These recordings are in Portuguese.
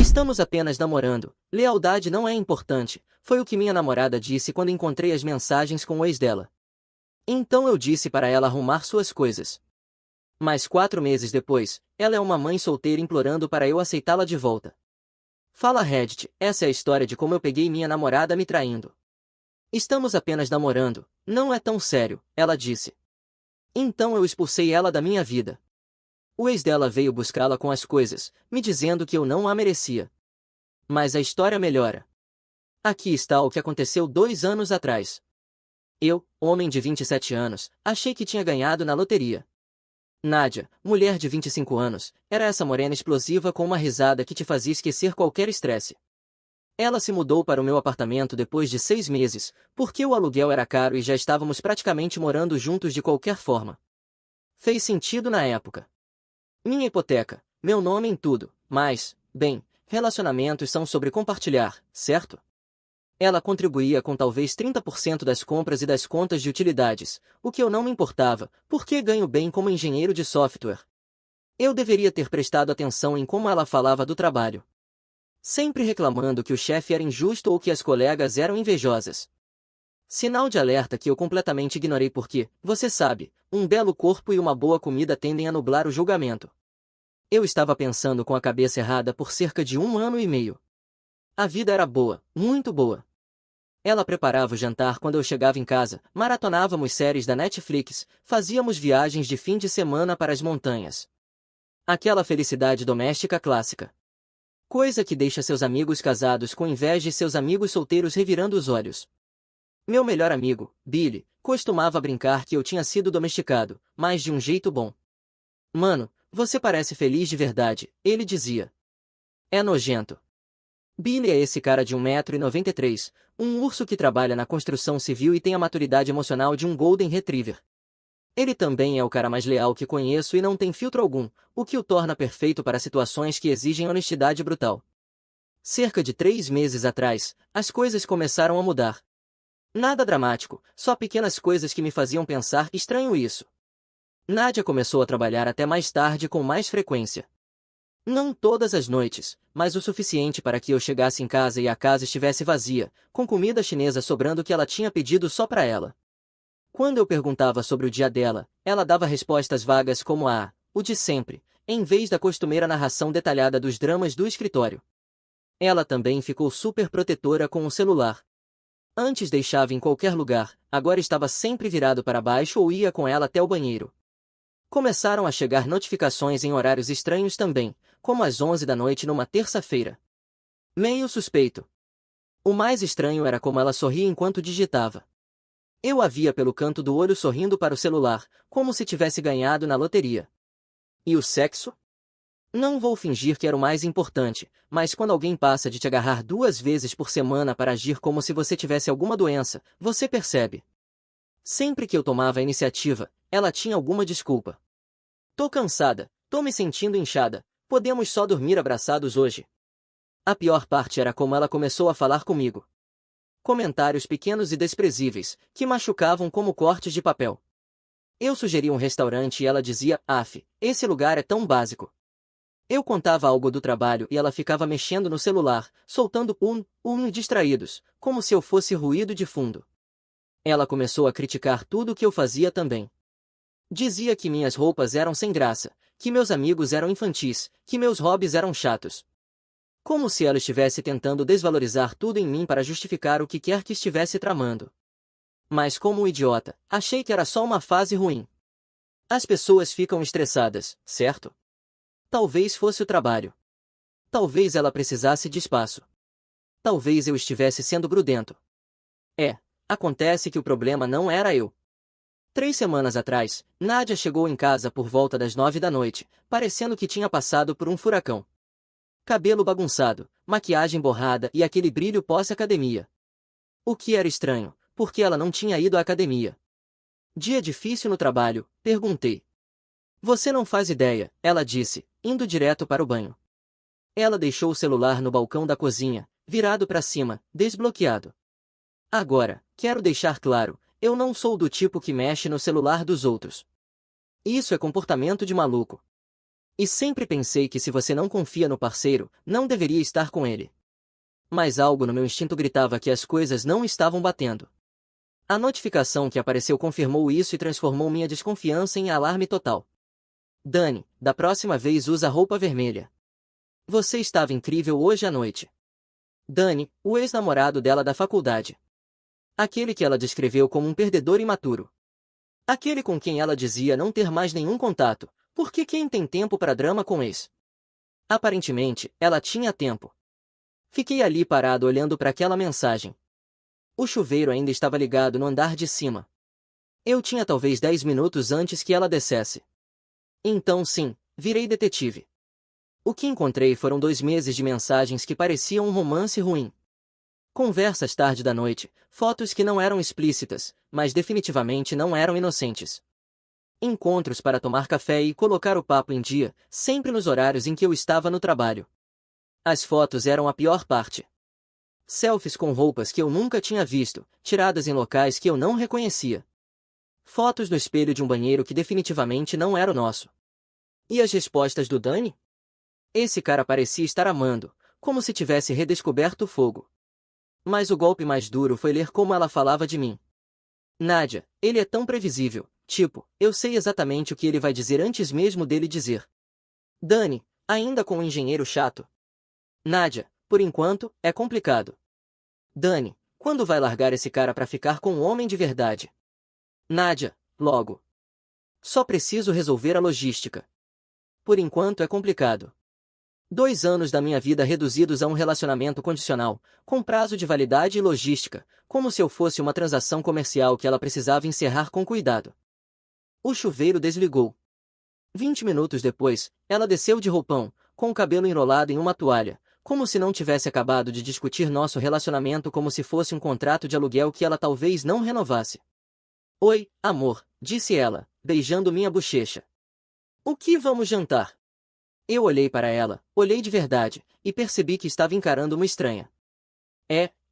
Estamos apenas namorando. Lealdade não é importante, foi o que minha namorada disse quando encontrei as mensagens com o ex dela. Então eu disse para ela arrumar suas coisas. Mas 4 meses depois, ela é uma mãe solteira implorando para eu aceitá-la de volta. Fala Reddit, essa é a história de como eu peguei minha namorada me traindo. Estamos apenas namorando, não é tão sério, ela disse. Então eu expulsei ela da minha vida. O ex dela veio buscá-la com as coisas, me dizendo que eu não a merecia. Mas a história melhora. Aqui está o que aconteceu 2 anos atrás. Eu, homem de 27 anos, achei que tinha ganhado na loteria. Nádia, mulher de 25 anos, era essa morena explosiva com uma risada que te fazia esquecer qualquer estresse. Ela se mudou para o meu apartamento depois de 6 meses, porque o aluguel era caro e já estávamos praticamente morando juntos de qualquer forma. Fez sentido na época. Minha hipoteca, meu nome em tudo, mas, bem, relacionamentos são sobre compartilhar, certo? Ela contribuía com talvez 30% das compras e das contas de utilidades, o que eu não me importava, porque ganho bem como engenheiro de software. Eu deveria ter prestado atenção em como ela falava do trabalho. Sempre reclamando que o chefe era injusto ou que as colegas eram invejosas. Sinal de alerta que eu completamente ignorei porque, você sabe, um belo corpo e uma boa comida tendem a nublar o julgamento. Eu estava pensando com a cabeça errada por cerca de 1 ano e meio. A vida era boa, muito boa. Ela preparava o jantar quando eu chegava em casa, maratonávamos séries da Netflix, fazíamos viagens de fim de semana para as montanhas. Aquela felicidade doméstica clássica. Coisa que deixa seus amigos casados com inveja e seus amigos solteiros revirando os olhos. Meu melhor amigo, Billy, costumava brincar que eu tinha sido domesticado, mas de um jeito bom. Mano, você parece feliz de verdade, ele dizia. É nojento. Billy é esse cara de 1,93 m, um urso que trabalha na construção civil e tem a maturidade emocional de um Golden Retriever. Ele também é o cara mais leal que conheço e não tem filtro algum, o que o torna perfeito para situações que exigem honestidade brutal. Cerca de 3 meses atrás, as coisas começaram a mudar. Nada dramático, só pequenas coisas que me faziam pensar estranho isso. Nádia começou a trabalhar até mais tarde com mais frequência. Não todas as noites, mas o suficiente para que eu chegasse em casa e a casa estivesse vazia, com comida chinesa sobrando que ela tinha pedido só para ela. Quando eu perguntava sobre o dia dela, ela dava respostas vagas como o de sempre, em vez da costumeira narração detalhada dos dramas do escritório. Ela também ficou super protetora com o celular. Antes deixava em qualquer lugar, agora estava sempre virado para baixo ou ia com ela até o banheiro. Começaram a chegar notificações em horários estranhos também, como às 11 da noite numa terça-feira. Meio suspeito. O mais estranho era como ela sorria enquanto digitava. Eu a via pelo canto do olho sorrindo para o celular, como se tivesse ganhado na loteria. E o sexo? Não vou fingir que era o mais importante, mas quando alguém passa de te agarrar 2 vezes por semana para agir como se você tivesse alguma doença, você percebe. Sempre que eu tomava a iniciativa, ela tinha alguma desculpa. Tô cansada, tô me sentindo inchada, podemos só dormir abraçados hoje. A pior parte era como ela começou a falar comigo. Comentários pequenos e desprezíveis, que machucavam como cortes de papel. Eu sugeria um restaurante e ela dizia, esse lugar é tão básico. Eu contava algo do trabalho e ela ficava mexendo no celular, soltando distraídos, como se eu fosse ruído de fundo. Ela começou a criticar tudo o que eu fazia também. Dizia que minhas roupas eram sem graça, que meus amigos eram infantis, que meus hobbies eram chatos. Como se ela estivesse tentando desvalorizar tudo em mim para justificar o que quer que estivesse tramando. Mas como um idiota, achei que era só uma fase ruim. As pessoas ficam estressadas, certo? Talvez fosse o trabalho. Talvez ela precisasse de espaço. Talvez eu estivesse sendo grudento. Acontece que o problema não era eu. 3 semanas atrás, Nádia chegou em casa por volta das 9 da noite, parecendo que tinha passado por um furacão. Cabelo bagunçado, maquiagem borrada e aquele brilho pós-academia. O que era estranho, porque ela não tinha ido à academia. Dia difícil no trabalho, perguntei. Você não faz ideia, ela disse, indo direto para o banho. Ela deixou o celular no balcão da cozinha, virado para cima, desbloqueado. Agora, quero deixar claro, eu não sou do tipo que mexe no celular dos outros. Isso é comportamento de maluco. E sempre pensei que se você não confia no parceiro, não deveria estar com ele. Mas algo no meu instinto gritava que as coisas não estavam batendo. A notificação que apareceu confirmou isso e transformou minha desconfiança em alarme total. Dani, da próxima vez usa roupa vermelha. Você estava incrível hoje à noite. Dani, o ex-namorado dela da faculdade. Aquele que ela descreveu como um perdedor imaturo. Aquele com quem ela dizia não ter mais nenhum contato, porque quem tem tempo para drama com ex? Aparentemente, ela tinha tempo. Fiquei ali parado olhando para aquela mensagem. O chuveiro ainda estava ligado no andar de cima. Eu tinha talvez 10 minutos antes que ela descesse. Então sim, virei detetive. O que encontrei foram 2 meses de mensagens que pareciam um romance ruim. Conversas tarde da noite, fotos que não eram explícitas, mas definitivamente não eram inocentes. Encontros para tomar café e colocar o papo em dia, sempre nos horários em que eu estava no trabalho. As fotos eram a pior parte. Selfies com roupas que eu nunca tinha visto, tiradas em locais que eu não reconhecia. Fotos no espelho de um banheiro que definitivamente não era o nosso. E as respostas do Dani? Esse cara parecia estar amando, como se tivesse redescoberto o fogo. Mas o golpe mais duro foi ler como ela falava de mim. Nádia, ele é tão previsível, tipo, eu sei exatamente o que ele vai dizer antes mesmo dele dizer. Dani, ainda com um engenheiro chato. Nádia, por enquanto, é complicado. Dani, quando vai largar esse cara pra ficar com um homem de verdade? Nádia, logo. Só preciso resolver a logística. Por enquanto é complicado. 2 anos da minha vida reduzidos a um relacionamento condicional, com prazo de validade e logística, como se eu fosse uma transação comercial que ela precisava encerrar com cuidado. O chuveiro desligou. 20 minutos depois, ela desceu de roupão, com o cabelo enrolado em uma toalha, como se não tivesse acabado de discutir nosso relacionamento como se fosse um contrato de aluguel que ela talvez não renovasse. Oi, amor, disse ela, beijando minha bochecha. O que vamos jantar? Eu olhei para ela, olhei de verdade, e percebi que estava encarando uma estranha.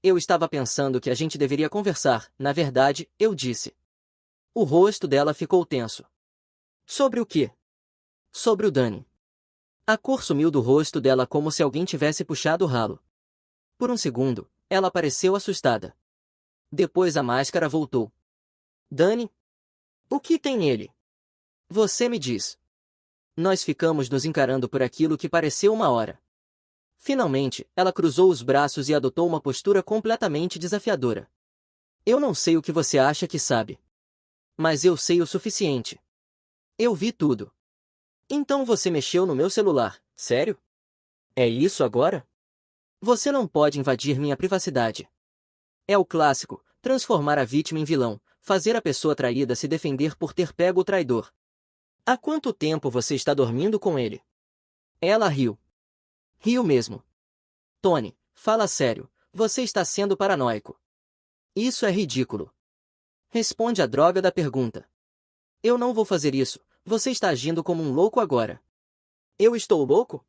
Eu estava pensando que a gente deveria conversar, na verdade, eu disse. O rosto dela ficou tenso. Sobre o quê? Sobre o Dani. A cor sumiu do rosto dela como se alguém tivesse puxado o ralo. Por um segundo, ela pareceu assustada. Depois a máscara voltou. Dani? O que tem nele? Você me diz. Nós ficamos nos encarando por aquilo que pareceu uma hora. Finalmente, ela cruzou os braços e adotou uma postura completamente desafiadora. Eu não sei o que você acha que sabe. Mas eu sei o suficiente. Eu vi tudo. Então você mexeu no meu celular, sério? É isso agora? Você não pode invadir minha privacidade. É o clássico, transformar a vítima em vilão, fazer a pessoa traída se defender por ter pego o traidor. Há quanto tempo você está dormindo com ele? Ela riu. Riu mesmo. Tony, fala sério, você está sendo paranoico. Isso é ridículo. Responde a droga da pergunta. Eu não vou fazer isso, você está agindo como um louco agora. Eu estou louco?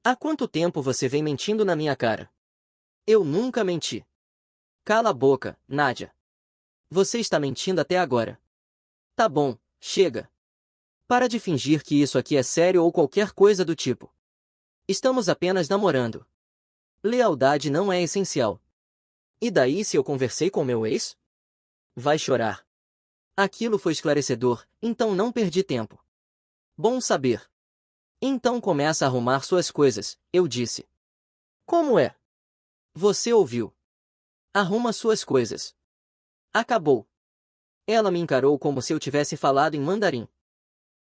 Há quanto tempo você vem mentindo na minha cara? Eu nunca menti. Cala a boca, Nádia. Você está mentindo até agora. Tá bom, chega. Para de fingir que isso aqui é sério ou qualquer coisa do tipo. Estamos apenas namorando. Lealdade não é essencial. E daí se eu conversei com meu ex? Vai chorar. Aquilo foi esclarecedor, então não perdi tempo. Bom saber. Então começa a arrumar suas coisas, eu disse. Como é? Você ouviu. Arruma suas coisas. Acabou. Ela me encarou como se eu tivesse falado em mandarim.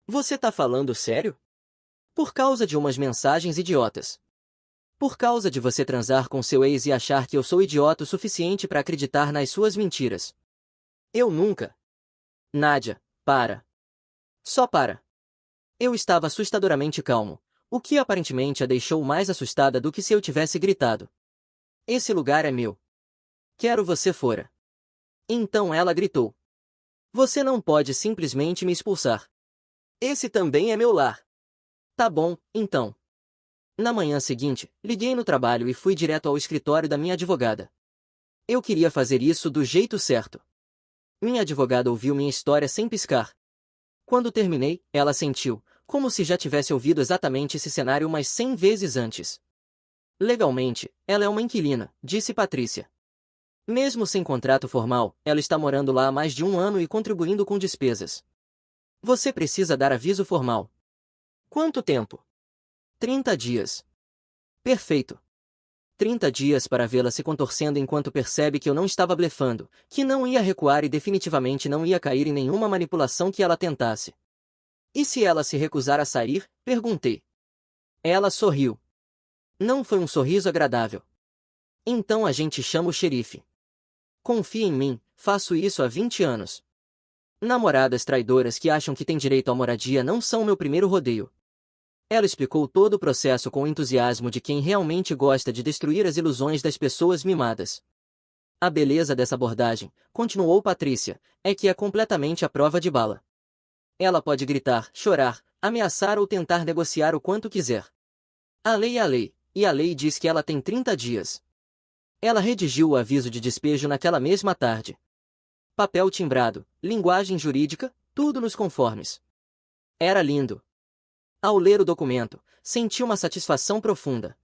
Você tá falando sério? Por causa de umas mensagens idiotas. Por causa de você transar com seu ex e achar que eu sou idiota o suficiente para acreditar nas suas mentiras. Eu nunca. Nádia, para. Só para. Eu estava assustadoramente calmo, o que aparentemente a deixou mais assustada do que se eu tivesse gritado. Esse lugar é meu. Quero você fora. Então ela gritou. Você não pode simplesmente me expulsar. Esse também é meu lar. Tá bom, então. Na manhã seguinte, liguei no trabalho e fui direto ao escritório da minha advogada. Eu queria fazer isso do jeito certo. Minha advogada ouviu minha história sem piscar. Quando terminei, ela sentiu, como se já tivesse ouvido exatamente esse cenário umas 100 vezes antes. Legalmente, ela é uma inquilina, disse Patrícia. Mesmo sem contrato formal, ela está morando lá há mais de 1 ano e contribuindo com despesas. Você precisa dar aviso formal. Quanto tempo? 30 dias. Perfeito. 30 dias para vê-la se contorcendo enquanto percebe que eu não estava blefando, que não ia recuar e definitivamente não ia cair em nenhuma manipulação que ela tentasse. E se ela se recusar a sair? Perguntei. Ela sorriu. Não foi um sorriso agradável. Então a gente chama o xerife. Confia em mim, faço isso há 20 anos. Namoradas traidoras que acham que têm direito à moradia não são meu primeiro rodeio. Ela explicou todo o processo com o entusiasmo de quem realmente gosta de destruir as ilusões das pessoas mimadas. A beleza dessa abordagem, continuou Patrícia, é que é completamente à prova de bala. Ela pode gritar, chorar, ameaçar ou tentar negociar o quanto quiser. A lei é a lei, e a lei diz que ela tem 30 dias. Ela redigiu o aviso de despejo naquela mesma tarde. Papel timbrado, linguagem jurídica, tudo nos conformes. Era lindo. Ao ler o documento, senti uma satisfação profunda.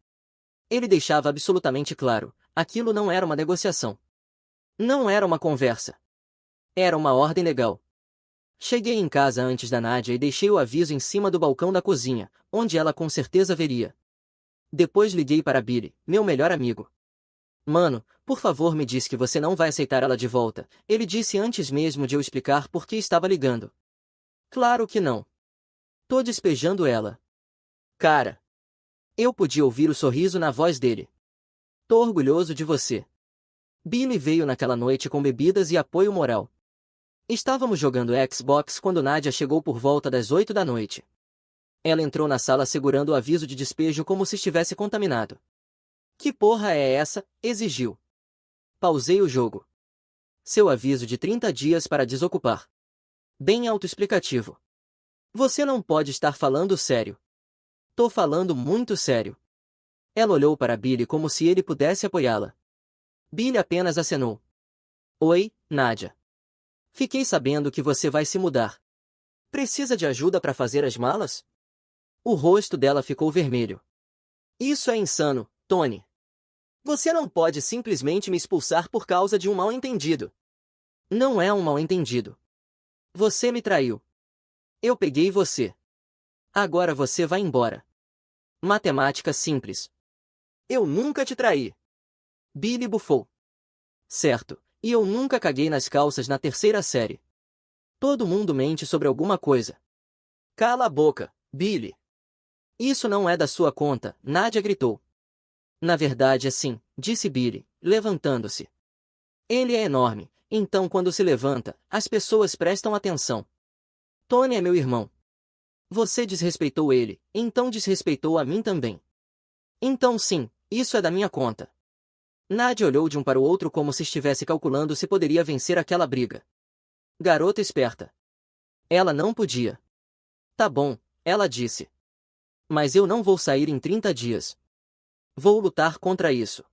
Ele deixava absolutamente claro, aquilo não era uma negociação. Não era uma conversa. Era uma ordem legal. Cheguei em casa antes da Nádia e deixei o aviso em cima do balcão da cozinha, onde ela com certeza veria. Depois liguei para Billy, meu melhor amigo. Mano, por favor me diz que você não vai aceitar ela de volta, ele disse antes mesmo de eu explicar por que estava ligando. Claro que não. Tô despejando ela. Cara. Eu podia ouvir o sorriso na voz dele. Tô orgulhoso de você. Billy veio naquela noite com bebidas e apoio moral. Estávamos jogando Xbox quando Nádia chegou por volta das 8 da noite. Ela entrou na sala segurando o aviso de despejo como se estivesse contaminado. Que porra é essa? Exigiu. Pausei o jogo. Seu aviso de 30 dias para desocupar. Bem autoexplicativo. Você não pode estar falando sério. Tô falando muito sério. Ela olhou para Billy como se ele pudesse apoiá-la. Billy apenas acenou. Oi, Nádia. Fiquei sabendo que você vai se mudar. Precisa de ajuda para fazer as malas? O rosto dela ficou vermelho. Isso é insano, Tony. Você não pode simplesmente me expulsar por causa de um mal-entendido. Não é um mal-entendido. Você me traiu. Eu peguei você. Agora você vai embora. Matemática simples. Eu nunca te traí. Billy bufou. Certo, e eu nunca caguei nas calças na terceira série. Todo mundo mente sobre alguma coisa. Cala a boca, Billy. Isso não é da sua conta, Nádia gritou. Na verdade é sim, disse Billy, levantando-se. Ele é enorme, então quando se levanta, as pessoas prestam atenção. Tony é meu irmão. Você desrespeitou ele, então desrespeitou a mim também. Então sim, isso é da minha conta. Nádia olhou de um para o outro como se estivesse calculando se poderia vencer aquela briga. Garota esperta. Ela não podia. Tá bom, ela disse. Mas eu não vou sair em 30 dias. Vou lutar contra isso.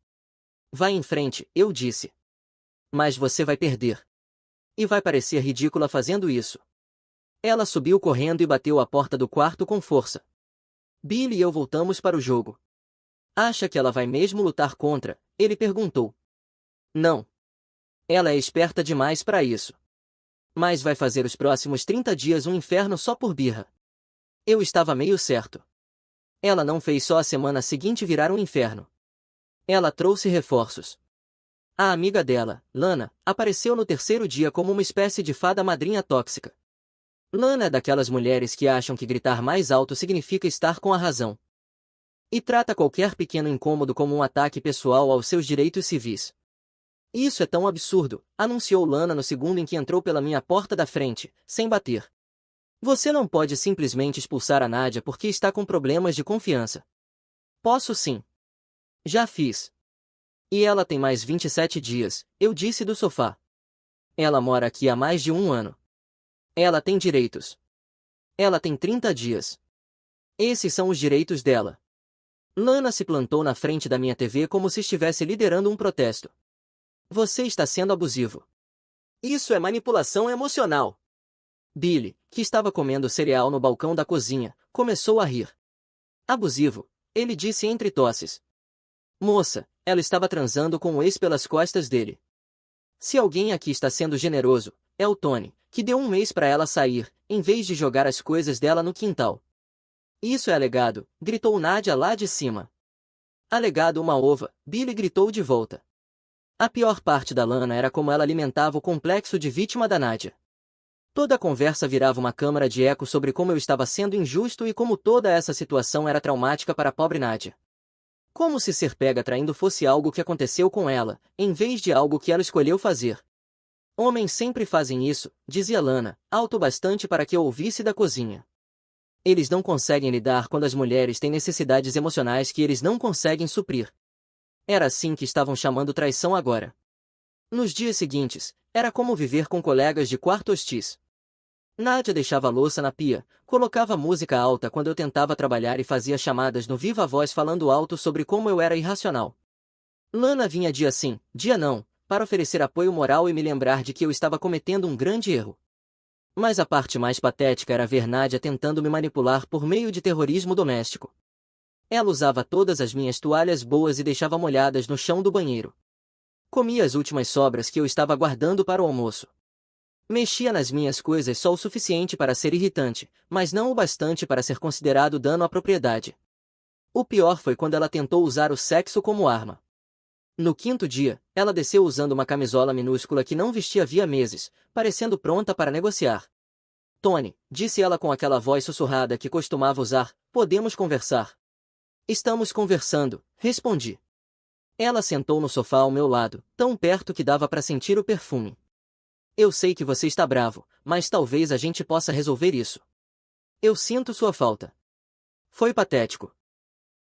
Vai em frente, eu disse. Mas você vai perder. E vai parecer ridícula fazendo isso. Ela subiu correndo e bateu a porta do quarto com força. Billy e eu voltamos para o jogo. Acha que ela vai mesmo lutar contra? Ele perguntou. Não. Ela é esperta demais para isso. Mas vai fazer os próximos 30 dias um inferno só por birra. Eu estava meio certo. Ela não fez só a semana seguinte virar um inferno. Ela trouxe reforços. A amiga dela, Lana, apareceu no terceiro dia como uma espécie de fada madrinha tóxica. Lana é daquelas mulheres que acham que gritar mais alto significa estar com a razão. E trata qualquer pequeno incômodo como um ataque pessoal aos seus direitos civis. Isso é tão absurdo, anunciou Lana no segundo em que entrou pela minha porta da frente, sem bater. Você não pode simplesmente expulsar a Nádia porque está com problemas de confiança. Posso sim. Já fiz. E ela tem mais 27 dias, eu disse do sofá. Ela mora aqui há mais de 1 ano. Ela tem direitos. Ela tem 30 dias. Esses são os direitos dela. Lana se plantou na frente da minha TV como se estivesse liderando um protesto. Você está sendo abusivo. Isso é manipulação emocional. Billy, que estava comendo cereal no balcão da cozinha, começou a rir. Abusivo, ele disse entre tosses. Moça, ela estava transando com o ex pelas costas dele. Se alguém aqui está sendo generoso, é o Tony, que deu um mês para ela sair, em vez de jogar as coisas dela no quintal. Isso é alegado, gritou Nadia lá de cima. Alegado uma ova, Billy gritou de volta. A pior parte da Lana era como ela alimentava o complexo de vítima da Nadia. Toda a conversa virava uma câmara de eco sobre como eu estava sendo injusto e como toda essa situação era traumática para a pobre Nadia. Como se ser pega traindo fosse algo que aconteceu com ela, em vez de algo que ela escolheu fazer. Homens sempre fazem isso, dizia Lana, alto bastante para que eu ouvisse da cozinha. Eles não conseguem lidar quando as mulheres têm necessidades emocionais que eles não conseguem suprir. Era assim que estavam chamando traição agora. Nos dias seguintes, era como viver com colegas de quarto hostis. Nadia deixava a louça na pia, colocava música alta quando eu tentava trabalhar e fazia chamadas no viva voz falando alto sobre como eu era irracional. Lana vinha dia sim, dia não, para oferecer apoio moral e me lembrar de que eu estava cometendo um grande erro. Mas a parte mais patética era ver Nadia tentando me manipular por meio de terrorismo doméstico. Ela usava todas as minhas toalhas boas e deixava molhadas no chão do banheiro. Comia as últimas sobras que eu estava guardando para o almoço. Mexia nas minhas coisas só o suficiente para ser irritante, mas não o bastante para ser considerado dano à propriedade. O pior foi quando ela tentou usar o sexo como arma. No quinto dia, ela desceu usando uma camisola minúscula que não vestia havia meses, parecendo pronta para negociar. Tony, disse ela com aquela voz sussurrada que costumava usar, podemos conversar. Estamos conversando, respondi. Ela sentou no sofá ao meu lado, tão perto que dava para sentir o perfume. Eu sei que você está bravo, mas talvez a gente possa resolver isso. Eu sinto sua falta. Foi patético.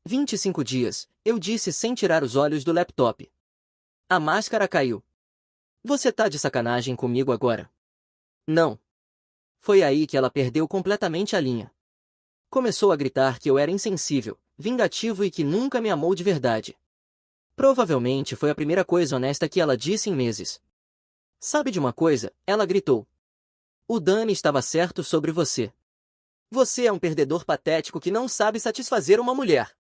25 dias, eu disse sem tirar os olhos do laptop. A máscara caiu. Você tá de sacanagem comigo agora? Não. Foi aí que ela perdeu completamente a linha. Começou a gritar que eu era insensível, vingativo e que nunca me amou de verdade. Provavelmente foi a primeira coisa honesta que ela disse em meses. Sabe de uma coisa? Ela gritou. O Danny estava certo sobre você. Você é um perdedor patético que não sabe satisfazer uma mulher.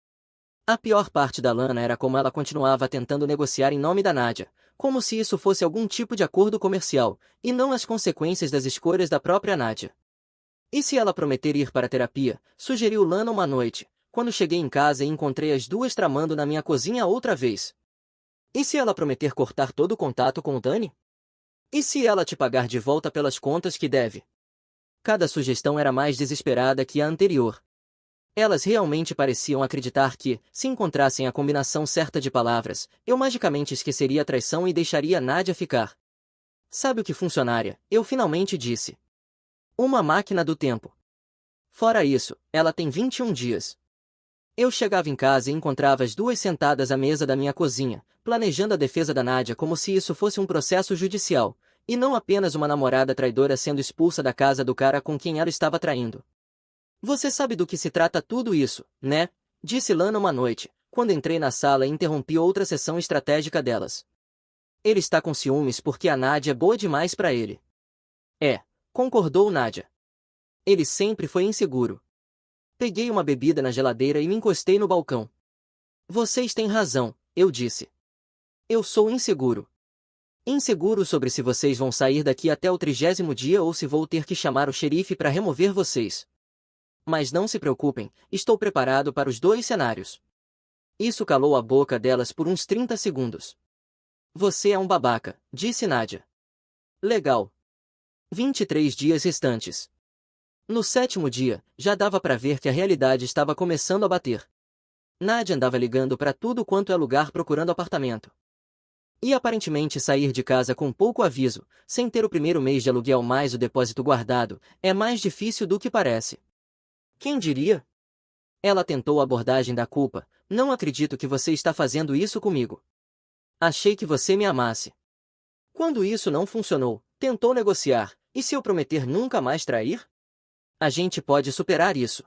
A pior parte da Lana era como ela continuava tentando negociar em nome da Nadia, como se isso fosse algum tipo de acordo comercial, e não as consequências das escolhas da própria Nadia. E se ela prometer ir para a terapia, sugeriu Lana uma noite, quando cheguei em casa e encontrei as duas tramando na minha cozinha outra vez. E se ela prometer cortar todo o contato com o Danny? E se ela te pagar de volta pelas contas que deve? Cada sugestão era mais desesperada que a anterior. Elas realmente pareciam acreditar que, se encontrassem a combinação certa de palavras, eu magicamente esqueceria a traição e deixaria Nadia ficar. Sabe o que, funcionária? Eu finalmente disse. Uma máquina do tempo. Fora isso, ela tem 21 dias. Eu chegava em casa e encontrava as duas sentadas à mesa da minha cozinha, planejando a defesa da Nadia como se isso fosse um processo judicial, e não apenas uma namorada traidora sendo expulsa da casa do cara com quem ela estava traindo. Você sabe do que se trata tudo isso, né? Disse Lana uma noite, quando entrei na sala e interrompi outra sessão estratégica delas. Ele está com ciúmes porque a Nadia é boa demais para ele. É, concordou Nadia. Ele sempre foi inseguro. Peguei uma bebida na geladeira e me encostei no balcão. Vocês têm razão, eu disse. Eu sou inseguro. Inseguro sobre se vocês vão sair daqui até o 30º dia ou se vou ter que chamar o xerife para remover vocês. Mas não se preocupem, estou preparado para os dois cenários. Isso calou a boca delas por uns 30 segundos. Você é um babaca, disse Nadia. Legal. 23 dias restantes. No 7º dia, já dava para ver que a realidade estava começando a bater. Nadia andava ligando para tudo quanto é lugar procurando apartamento. E aparentemente sair de casa com pouco aviso, sem ter o primeiro mês de aluguel mais o depósito guardado, é mais difícil do que parece. Quem diria? Ela tentou a abordagem da culpa. Não acredito que você está fazendo isso comigo. Achei que você me amasse. Quando isso não funcionou, tentou negociar. E se eu prometer nunca mais trair? A gente pode superar isso.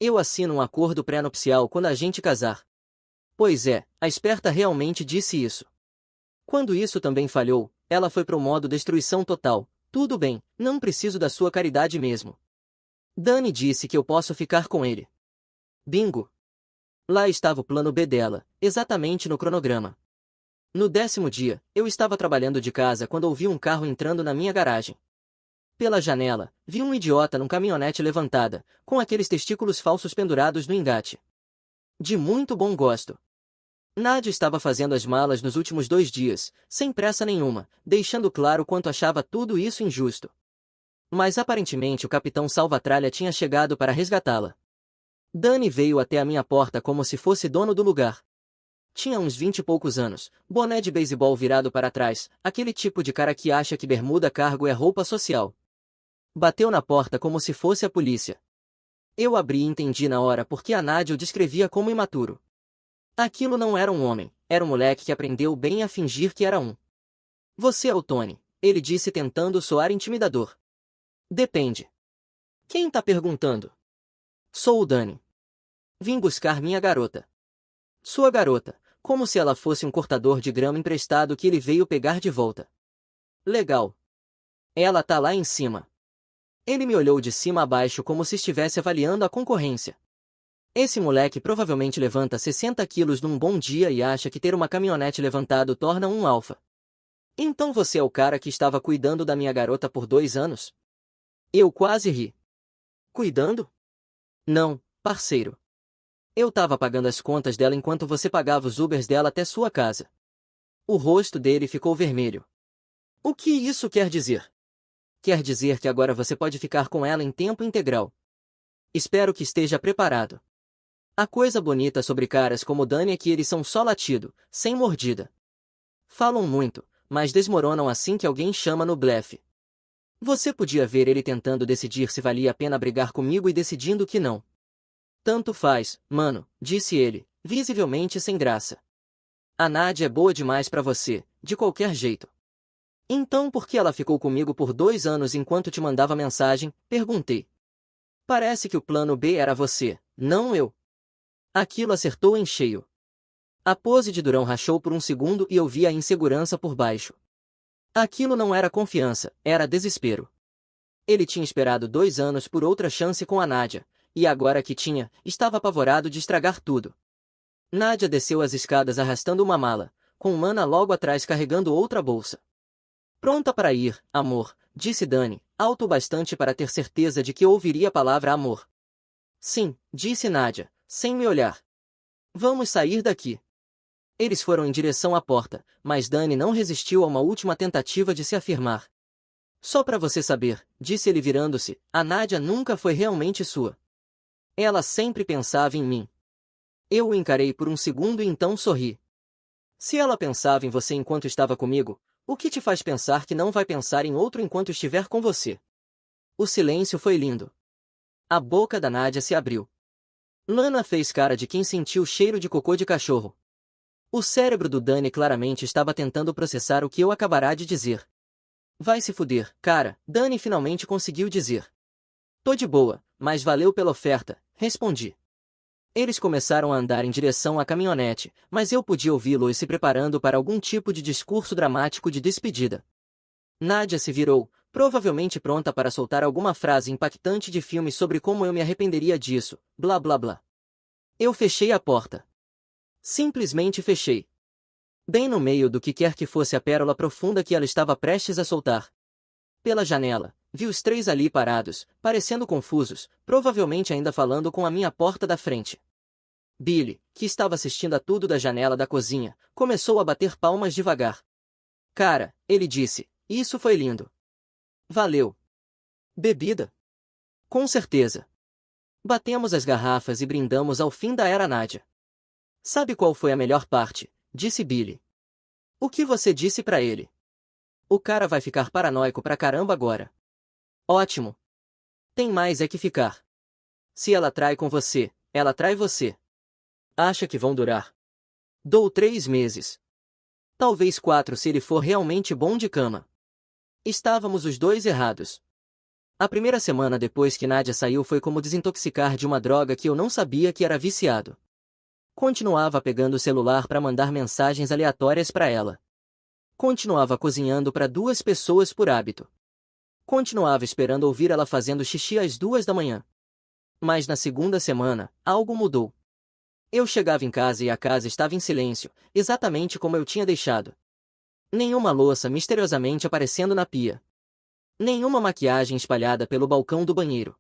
Eu assino um acordo pré-nupcial quando a gente casar. Pois é, a esperta realmente disse isso. Quando isso também falhou, ela foi pro modo destruição total. Tudo bem, não preciso da sua caridade mesmo. Dani disse que eu posso ficar com ele. Bingo! Lá estava o plano B dela, exatamente no cronograma. No 10º dia, eu estava trabalhando de casa quando ouvi um carro entrando na minha garagem. Pela janela, vi um idiota num caminhonete levantada, com aqueles testículos falsos pendurados no engate. De muito bom gosto. Nádia estava fazendo as malas nos últimos 2 dias, sem pressa nenhuma, deixando claro quanto achava tudo isso injusto. Mas aparentemente o capitão Salvatralha tinha chegado para resgatá-la. Dani veio até a minha porta como se fosse dono do lugar. Tinha uns 20 e poucos anos, boné de beisebol virado para trás, aquele tipo de cara que acha que bermuda cargo é roupa social. Bateu na porta como se fosse a polícia. Eu abri e entendi na hora porque a Nádia o descrevia como imaturo. Aquilo não era um homem, era um moleque que aprendeu bem a fingir que era um. Você é o Tony, ele disse tentando soar intimidador. Depende. Quem tá perguntando? Sou o Dani. Vim buscar minha garota. Sua garota, como se ela fosse um cortador de grama emprestado que ele veio pegar de volta. Legal. Ela tá lá em cima. Ele me olhou de cima a baixo como se estivesse avaliando a concorrência. Esse moleque provavelmente levanta 60 quilos num bom dia e acha que ter uma caminhonete levantado torna um alfa. Então você é o cara que estava cuidando da minha garota por 2 anos? Eu quase ri. Cuidando? Não, parceiro. Eu tava pagando as contas dela enquanto você pagava os Ubers dela até sua casa. O rosto dele ficou vermelho. O que isso quer dizer? Quer dizer que agora você pode ficar com ela em tempo integral. Espero que esteja preparado. A coisa bonita sobre caras como Dani é que eles são só latido, sem mordida. Falam muito, mas desmoronam assim que alguém chama no blefe. Você podia ver ele tentando decidir se valia a pena brigar comigo e decidindo que não. Tanto faz, mano, disse ele, visivelmente sem graça. A Nádia é boa demais pra você, de qualquer jeito. Então por que ela ficou comigo por 2 anos enquanto te mandava mensagem? Perguntei. Parece que o plano B era você, não eu. Aquilo acertou em cheio. A pose de Durão rachou por um segundo e eu vi a insegurança por baixo. Aquilo não era confiança, era desespero. Ele tinha esperado 2 anos por outra chance com a Nádia, e agora que tinha, estava apavorado de estragar tudo. Nádia desceu as escadas arrastando uma mala, com Mana logo atrás carregando outra bolsa. Pronta para ir, amor, disse Dani, alto o bastante para ter certeza de que ouviria a palavra amor. Sim, disse Nádia, sem me olhar. Vamos sair daqui. Eles foram em direção à porta, mas Dani não resistiu a uma última tentativa de se afirmar. Só para você saber, disse ele virando-se, a Nádia nunca foi realmente sua. Ela sempre pensava em mim. Eu o encarei por um segundo e então sorri. Se ela pensava em você enquanto estava comigo, o que te faz pensar que não vai pensar em outro enquanto estiver com você? O silêncio foi lindo. A boca da Nádia se abriu. Lana fez cara de quem sentiu o cheiro de cocô de cachorro. O cérebro do Dani claramente estava tentando processar o que eu acabará de dizer. Vai se fuder, cara, Dani finalmente conseguiu dizer. Tô de boa, mas valeu pela oferta, respondi. Eles começaram a andar em direção à caminhonete, mas eu podia ouvi-los se preparando para algum tipo de discurso dramático de despedida. Nádia se virou, provavelmente pronta para soltar alguma frase impactante de filme sobre como eu me arrependeria disso, blá blá blá. Eu fechei a porta. Simplesmente fechei. Bem no meio do que quer que fosse a pérola profunda que ela estava prestes a soltar. Pela janela, vi os 3 ali parados, parecendo confusos, provavelmente ainda falando com a minha porta da frente. Billy, que estava assistindo a tudo da janela da cozinha, começou a bater palmas devagar. Cara, ele disse, isso foi lindo. Valeu. Bebida? Com certeza. Batemos as garrafas e brindamos ao fim da era Nádia. Sabe qual foi a melhor parte? Disse Billy. O que você disse pra ele? O cara vai ficar paranoico pra caramba agora. Ótimo. Tem mais é que ficar. Se ela trai com você, ela trai você. Acha que vão durar? Dou 3 meses. Talvez 4 se ele for realmente bom de cama. Estávamos os 2 errados. A primeira semana depois que Nádia saiu foi como desintoxicar de uma droga que eu não sabia que era viciado. Continuava pegando o celular para mandar mensagens aleatórias para ela. Continuava cozinhando para 2 pessoas por hábito. Continuava esperando ouvir ela fazendo xixi às 2 da manhã. Mas na segunda semana, algo mudou. Eu chegava em casa e a casa estava em silêncio, exatamente como eu tinha deixado. Nenhuma louça misteriosamente aparecendo na pia. Nenhuma maquiagem espalhada pelo balcão do banheiro.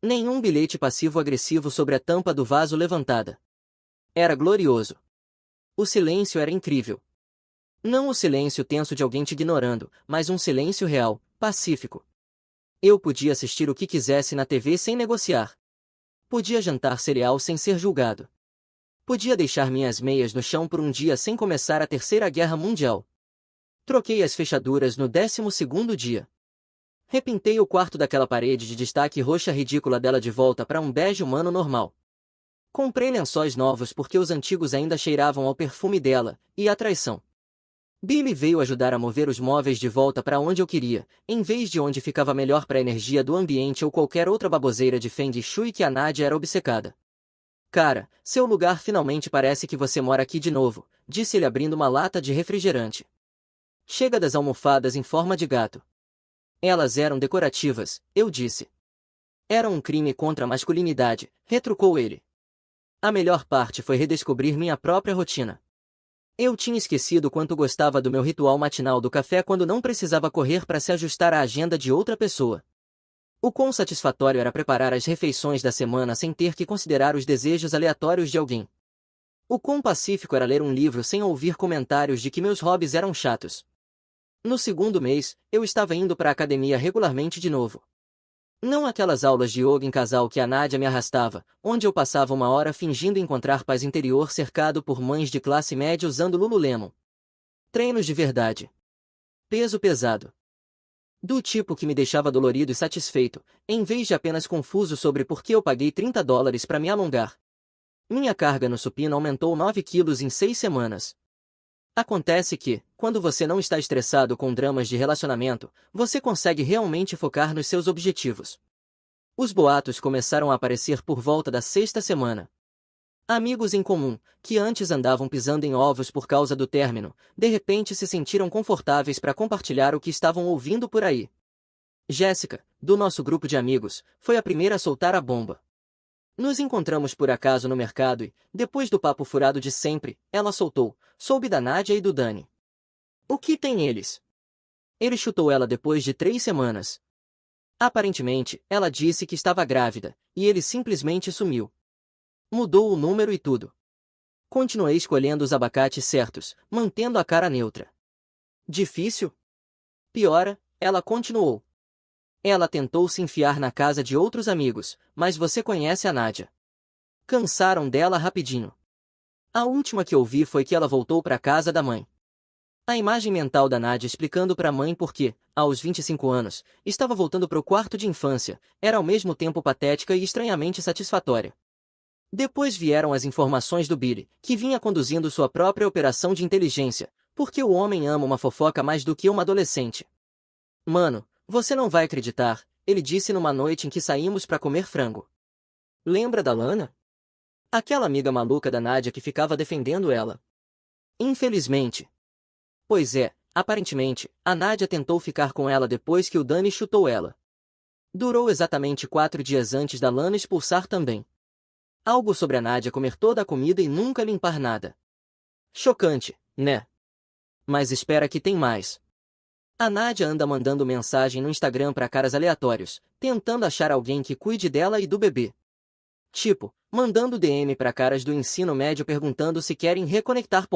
Nenhum bilhete passivo-agressivo sobre a tampa do vaso levantada. Era glorioso. O silêncio era incrível. Não o silêncio tenso de alguém te ignorando, mas um silêncio real, pacífico. Eu podia assistir o que quisesse na TV sem negociar. Podia jantar cereal sem ser julgado. Podia deixar minhas meias no chão por um dia sem começar a Terceira Guerra Mundial. Troquei as fechaduras no 12º dia. Repintei o quarto daquela parede de destaque roxa ridícula dela de volta para um bege humano normal. Comprei lençóis novos porque os antigos ainda cheiravam ao perfume dela, e à traição. Billy veio ajudar a mover os móveis de volta para onde eu queria, em vez de onde ficava melhor para a energia do ambiente ou qualquer outra baboseira de Feng Shui que a Nadia era obcecada. Cara, seu lugar finalmente parece que você mora aqui de novo, disse ele abrindo uma lata de refrigerante. Chega das almofadas em forma de gato. Elas eram decorativas, eu disse. Era um crime contra a masculinidade, retrucou ele. A melhor parte foi redescobrir minha própria rotina. Eu tinha esquecido quanto gostava do meu ritual matinal do café quando não precisava correr para se ajustar à agenda de outra pessoa. O quão satisfatório era preparar as refeições da semana sem ter que considerar os desejos aleatórios de alguém. O quão pacífico era ler um livro sem ouvir comentários de que meus hobbies eram chatos. No segundo mês, eu estava indo para a academia regularmente de novo. Não aquelas aulas de yoga em casal que a Nadia me arrastava, onde eu passava uma hora fingindo encontrar paz interior cercado por mães de classe média usando Lululemon. Treinos de verdade. Peso pesado. Do tipo que me deixava dolorido e satisfeito, em vez de apenas confuso sobre por que eu paguei $30 para me alongar. Minha carga no supino aumentou 9 quilos em 6 semanas. Acontece que, quando você não está estressado com dramas de relacionamento, você consegue realmente focar nos seus objetivos. Os boatos começaram a aparecer por volta da 6ª semana. Amigos em comum, que antes andavam pisando em ovos por causa do término, de repente se sentiram confortáveis para compartilhar o que estavam ouvindo por aí. Jéssica, do nosso grupo de amigos, foi a primeira a soltar a bomba. Nos encontramos por acaso no mercado e, depois do papo furado de sempre, ela soltou: soube da Nadia e do Dani. O que tem eles? Ele chutou ela depois de 3 semanas. Aparentemente, ela disse que estava grávida, e ele simplesmente sumiu. Mudou o número e tudo. Continuei escolhendo os abacates certos, mantendo a cara neutra. Difícil? Piora, ela continuou. Ela tentou se enfiar na casa de outros amigos, mas você conhece a Nadia. Cansaram dela rapidinho. A última que eu vi foi que ela voltou para a casa da mãe. A imagem mental da Nadia explicando para a mãe por que, aos 25 anos, estava voltando para o quarto de infância, era ao mesmo tempo patética e estranhamente satisfatória. Depois vieram as informações do Billy, que vinha conduzindo sua própria operação de inteligência, porque o homem ama uma fofoca mais do que uma adolescente. Mano, você não vai acreditar, ele disse numa noite em que saímos para comer frango. Lembra da Lana? Aquela amiga maluca da Nadia que ficava defendendo ela. Infelizmente. Pois é, aparentemente, a Nadia tentou ficar com ela depois que o Dani chutou ela. Durou exatamente 4 dias antes da Lana expulsar também. Algo sobre a Nadia comer toda a comida e nunca limpar nada. Chocante, né? Mas espera que tem mais. A Nadia anda mandando mensagem no Instagram para caras aleatórios, tentando achar alguém que cuide dela e do bebê. Tipo, mandando DM para caras do ensino médio perguntando se querem reconectar.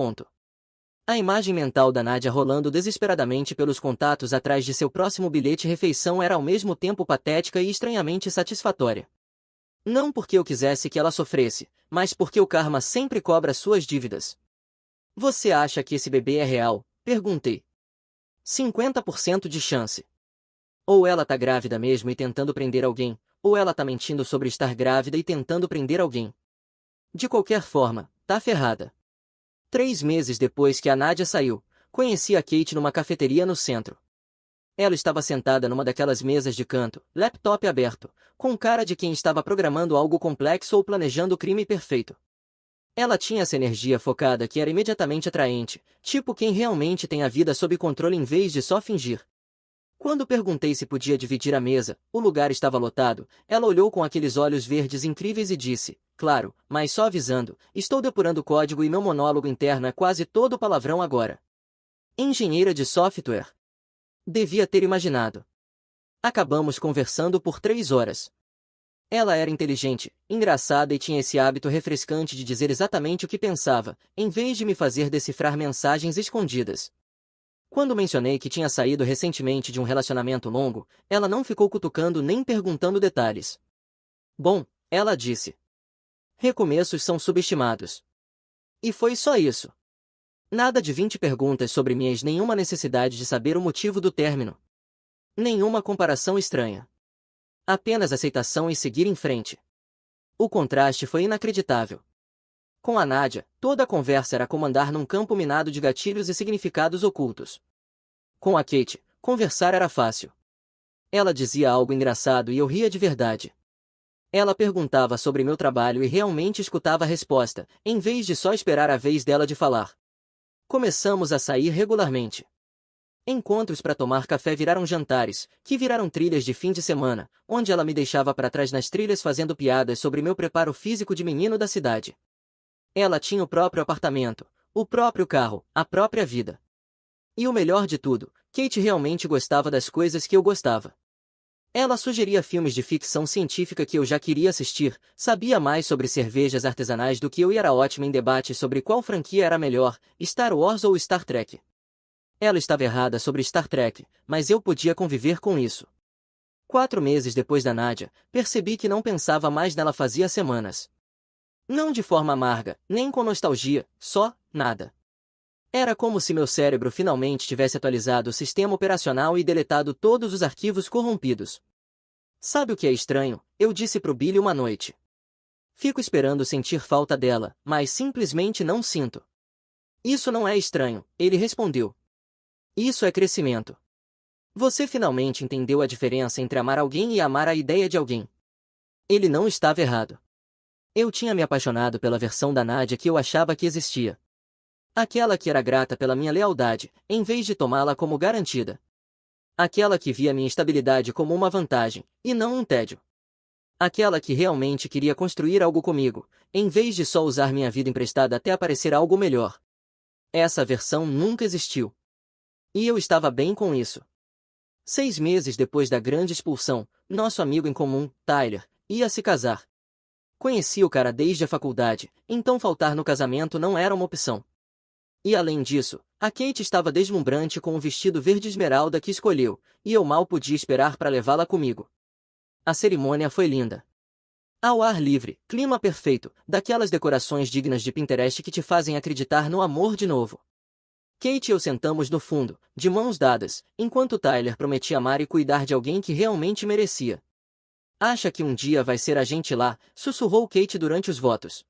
A imagem mental da Nadia rolando desesperadamente pelos contatos atrás de seu próximo bilhete-refeição era ao mesmo tempo patética e estranhamente satisfatória. Não porque eu quisesse que ela sofresse, mas porque o karma sempre cobra suas dívidas. Você acha que esse bebê é real? Perguntei. 50% de chance. Ou ela tá grávida mesmo e tentando prender alguém, ou ela tá mentindo sobre estar grávida e tentando prender alguém. De qualquer forma, tá ferrada. 3 meses depois que a Nadia saiu, conheci a Kate numa cafeteria no centro. Ela estava sentada numa daquelas mesas de canto, laptop aberto, com cara de quem estava programando algo complexo ou planejando o crime perfeito. Ela tinha essa energia focada que era imediatamente atraente, tipo quem realmente tem a vida sob controle em vez de só fingir. Quando perguntei se podia dividir a mesa, o lugar estava lotado, ela olhou com aqueles olhos verdes incríveis e disse, claro, mas só avisando, estou depurando o código e meu monólogo interno é quase todo palavrão agora. Engenheira de software. Devia ter imaginado. Acabamos conversando por 3 horas. Ela era inteligente, engraçada e tinha esse hábito refrescante de dizer exatamente o que pensava, em vez de me fazer decifrar mensagens escondidas. Quando mencionei que tinha saído recentemente de um relacionamento longo, ela não ficou cutucando nem perguntando detalhes. Bom, ela disse. Recomeços são subestimados. E foi só isso. Nada de 20 perguntas sobre minha ex, nenhuma necessidade de saber o motivo do término. Nenhuma comparação estranha. Apenas aceitação e seguir em frente. O contraste foi inacreditável. Com a Nádia, toda a conversa era como andar num campo minado de gatilhos e significados ocultos. Com a Kate, conversar era fácil. Ela dizia algo engraçado e eu ria de verdade. Ela perguntava sobre meu trabalho e realmente escutava a resposta, em vez de só esperar a vez dela de falar. Começamos a sair regularmente. Encontros para tomar café viraram jantares, que viraram trilhas de fim de semana, onde ela me deixava para trás nas trilhas fazendo piadas sobre meu preparo físico de menino da cidade. Ela tinha o próprio apartamento, o próprio carro, a própria vida. E o melhor de tudo, Kate realmente gostava das coisas que eu gostava. Ela sugeria filmes de ficção científica que eu já queria assistir, sabia mais sobre cervejas artesanais do que eu e era ótima em debates sobre qual franquia era melhor, Star Wars ou Star Trek. Ela estava errada sobre Star Trek, mas eu podia conviver com isso. 4 meses depois da Nádia, percebi que não pensava mais nela fazia semanas. Não de forma amarga, nem com nostalgia, só, nada. Era como se meu cérebro finalmente tivesse atualizado o sistema operacional e deletado todos os arquivos corrompidos. Sabe o que é estranho? Eu disse pro Billy uma noite. Fico esperando sentir falta dela, mas simplesmente não sinto. Isso não é estranho, ele respondeu. Isso é crescimento. Você finalmente entendeu a diferença entre amar alguém e amar a ideia de alguém. Ele não estava errado. Eu tinha me apaixonado pela versão da Nádia que eu achava que existia. Aquela que era grata pela minha lealdade, em vez de tomá-la como garantida. Aquela que via minha estabilidade como uma vantagem, e não um tédio. Aquela que realmente queria construir algo comigo, em vez de só usar minha vida emprestada até aparecer algo melhor. Essa versão nunca existiu. E eu estava bem com isso. 6 meses depois da grande expulsão, nosso amigo em comum, Tyler, ia se casar. Conheci o cara desde a faculdade, então faltar no casamento não era uma opção. E além disso, a Kate estava deslumbrante com o vestido verde esmeralda que escolheu, e eu mal podia esperar para levá-la comigo. A cerimônia foi linda. Ao ar livre, clima perfeito, daquelas decorações dignas de Pinterest que te fazem acreditar no amor de novo. Kate e eu sentamos no fundo, de mãos dadas, enquanto Tyler prometia amar e cuidar de alguém que realmente merecia. Acha que um dia vai ser a gente lá, sussurrou Kate durante os votos.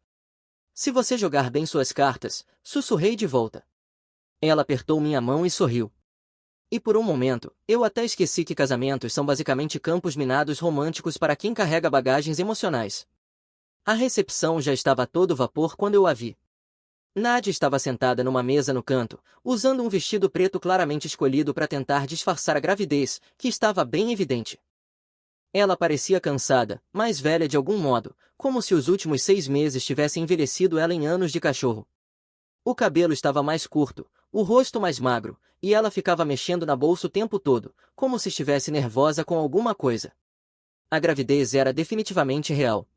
Se você jogar bem suas cartas, sussurrei de volta. Ela apertou minha mão e sorriu. E por um momento, eu até esqueci que casamentos são basicamente campos minados românticos para quem carrega bagagens emocionais. A recepção já estava a todo vapor quando eu a vi. Nádia estava sentada numa mesa no canto, usando um vestido preto claramente escolhido para tentar disfarçar a gravidez, que estava bem evidente. Ela parecia cansada, mais velha de algum modo, como se os últimos 6 meses tivessem envelhecido ela em anos de cachorro. O cabelo estava mais curto, o rosto mais magro, e ela ficava mexendo na bolsa o tempo todo, como se estivesse nervosa com alguma coisa. A gravidez era definitivamente real.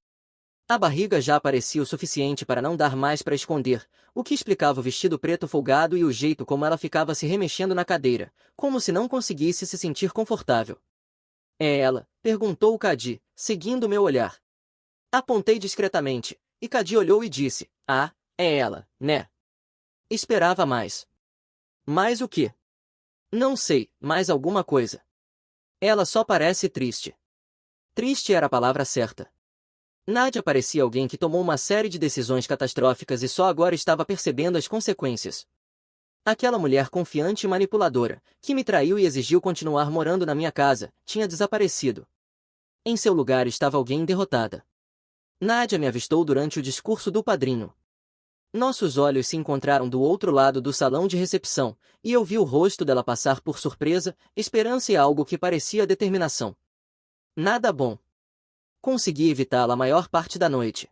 A barriga já aparecia o suficiente para não dar mais para esconder, o que explicava o vestido preto folgado e o jeito como ela ficava se remexendo na cadeira, como se não conseguisse se sentir confortável. É ela? Perguntou Cady, seguindo meu olhar. Apontei discretamente, e Cady olhou e disse, ah, é ela, né? Esperava mais. Mais o quê? Não sei, mais alguma coisa. Ela só parece triste. Triste era a palavra certa. Nádia parecia alguém que tomou uma série de decisões catastróficas e só agora estava percebendo as consequências. Aquela mulher confiante e manipuladora, que me traiu e exigiu continuar morando na minha casa, tinha desaparecido. Em seu lugar estava alguém derrotada. Nádia me avistou durante o discurso do padrinho. Nossos olhos se encontraram do outro lado do salão de recepção, e eu vi o rosto dela passar por surpresa, esperança e algo que parecia determinação. Nada bom. Consegui evitá-la a maior parte da noite.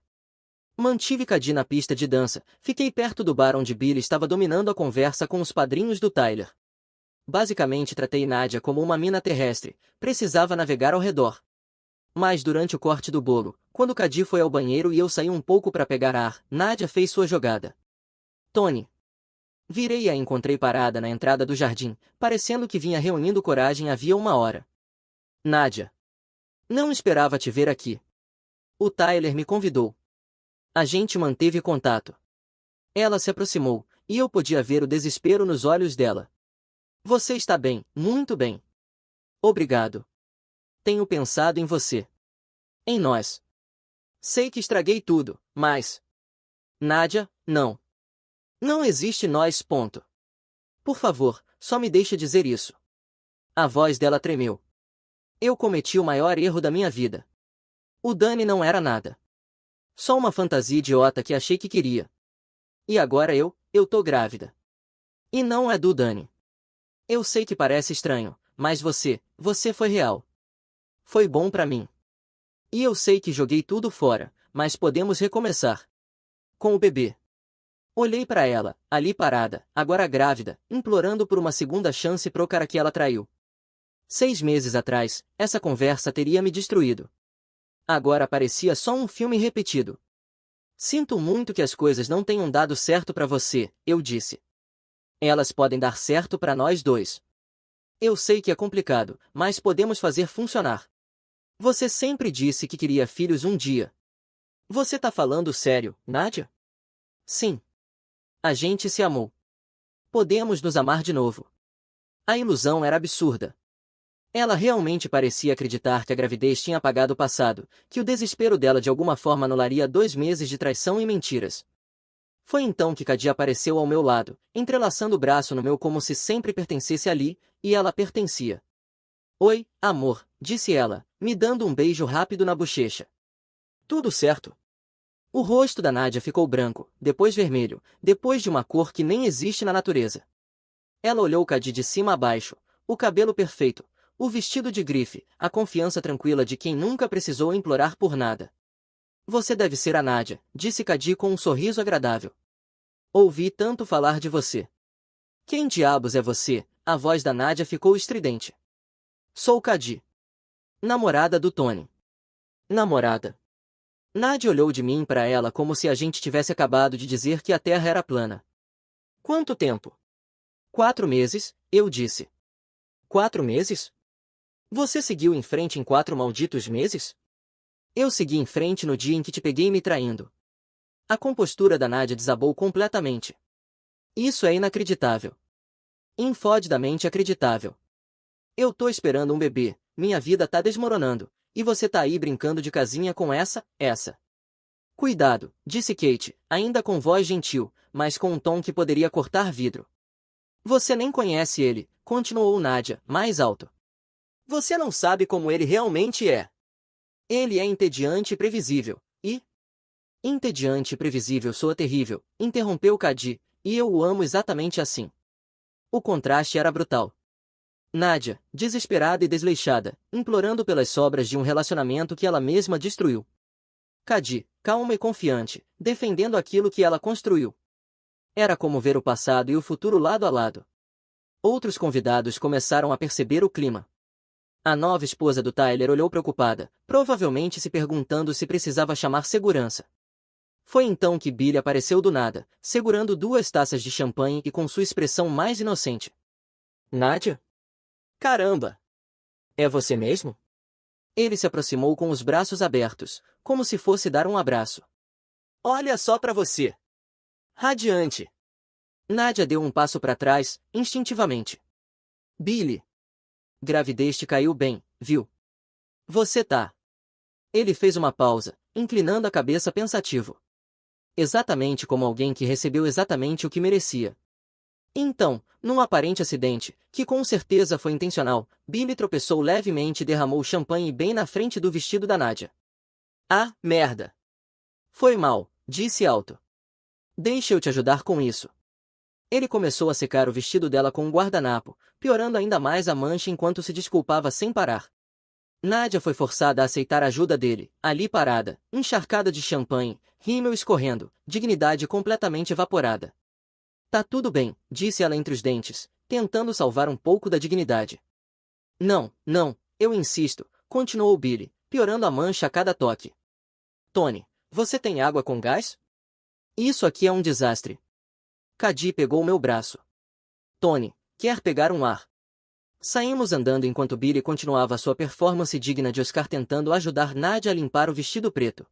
Mantive Cady na pista de dança, fiquei perto do bar onde Billy estava dominando a conversa com os padrinhos do Tyler. Basicamente tratei Nadia como uma mina terrestre, precisava navegar ao redor. Mas durante o corte do bolo, quando Cady foi ao banheiro e eu saí um pouco para pegar ar, Nadia fez sua jogada. Tony. Virei e a encontrei parada na entrada do jardim, parecendo que vinha reunindo coragem havia uma hora. Nadia. Não esperava te ver aqui. O Tyler me convidou. A gente manteve contato. Ela se aproximou, e eu podia ver o desespero nos olhos dela. Você está bem, muito bem. Obrigado. Tenho pensado em você. Em nós. Sei que estraguei tudo, mas... Nadia, não. Não existe nós, ponto. Por favor, só me deixe dizer isso. A voz dela tremeu. Eu cometi o maior erro da minha vida. O Danny não era nada. Só uma fantasia idiota que achei que queria. E agora eu tô grávida. E não é do Danny. Eu sei que parece estranho, mas você foi real. Foi bom pra mim. E eu sei que joguei tudo fora, mas podemos recomeçar. Com o bebê. Olhei pra ela, ali parada, agora grávida, implorando por uma segunda chance pro cara que ela traiu. 6 meses atrás, essa conversa teria me destruído. Agora parecia só um filme repetido. Sinto muito que as coisas não tenham dado certo pra você, eu disse. Elas podem dar certo pra nós dois. Eu sei que é complicado, mas podemos fazer funcionar. Você sempre disse que queria filhos um dia. Você tá falando sério, Nadia? Sim. A gente se amou. Podemos nos amar de novo. A ilusão era absurda. Ela realmente parecia acreditar que a gravidez tinha apagado o passado, que o desespero dela de alguma forma anularia 2 meses de traição e mentiras. Foi então que Cady apareceu ao meu lado, entrelaçando o braço no meu como se sempre pertencesse ali, e ela pertencia. Oi, amor, disse ela, me dando um beijo rápido na bochecha. Tudo certo. O rosto da Nadia ficou branco, depois vermelho, depois de uma cor que nem existe na natureza. Ela olhou Cady de cima a baixo, o cabelo perfeito, o vestido de grife, a confiança tranquila de quem nunca precisou implorar por nada. Você deve ser a Nadia, disse Cady com um sorriso agradável. Ouvi tanto falar de você. Quem diabos é você? A voz da Nadia ficou estridente. Sou Cady. Namorada do Tony. Namorada. Nadia olhou de mim para ela como se a gente tivesse acabado de dizer que a Terra era plana. Quanto tempo? 4 meses, eu disse. 4 meses? Você seguiu em frente em 4 malditos meses? Eu segui em frente no dia em que te peguei me traindo. A compostura da Nadia desabou completamente. Isso é inacreditável. Infodidamente acreditável. Eu tô esperando um bebê, minha vida tá desmoronando, e você tá aí brincando de casinha com essa. Cuidado, disse Kate, ainda com voz gentil, mas com um tom que poderia cortar vidro. Você nem conhece ele, continuou Nadia, mais alto. Você não sabe como ele realmente é. Ele é entediante e previsível, e... Entediante e previsível soa terrível, interrompeu Cady, e eu o amo exatamente assim. O contraste era brutal. Nadia, desesperada e desleixada, implorando pelas sobras de um relacionamento que ela mesma destruiu. Cady, calma e confiante, defendendo aquilo que ela construiu. Era como ver o passado e o futuro lado a lado. Outros convidados começaram a perceber o clima. A nova esposa do Tyler olhou preocupada, provavelmente se perguntando se precisava chamar segurança. Foi então que Billy apareceu do nada, segurando 2 taças de champanhe e com sua expressão mais inocente. Nadia? Caramba! É você mesmo? Ele se aproximou com os braços abertos, como se fosse dar um abraço. Olha só pra você! Radiante! Nadia deu um passo para trás, instintivamente. Billy! Gravidez te caiu bem, viu? Você tá. Ele fez uma pausa, inclinando a cabeça pensativo. Exatamente como alguém que recebeu exatamente o que merecia. Então, num aparente acidente, que com certeza foi intencional, Billy tropeçou levemente e derramou champanhe bem na frente do vestido da Nadia. Ah, merda! Foi mal, disse alto. Deixa eu te ajudar com isso. Ele começou a secar o vestido dela com um guardanapo, piorando ainda mais a mancha enquanto se desculpava sem parar. Nádia foi forçada a aceitar a ajuda dele, ali parada, encharcada de champanhe, rímel escorrendo, dignidade completamente evaporada. Tá tudo bem, disse ela entre os dentes, tentando salvar um pouco da dignidade. Não, não, eu insisto, continuou Billy, piorando a mancha a cada toque. Tony, você tem água com gás? Isso aqui é um desastre. Cady pegou meu braço. Tony, quer pegar um ar? Saímos andando enquanto Billy continuava sua performance digna de Oscar tentando ajudar Nádia a limpar o vestido preto.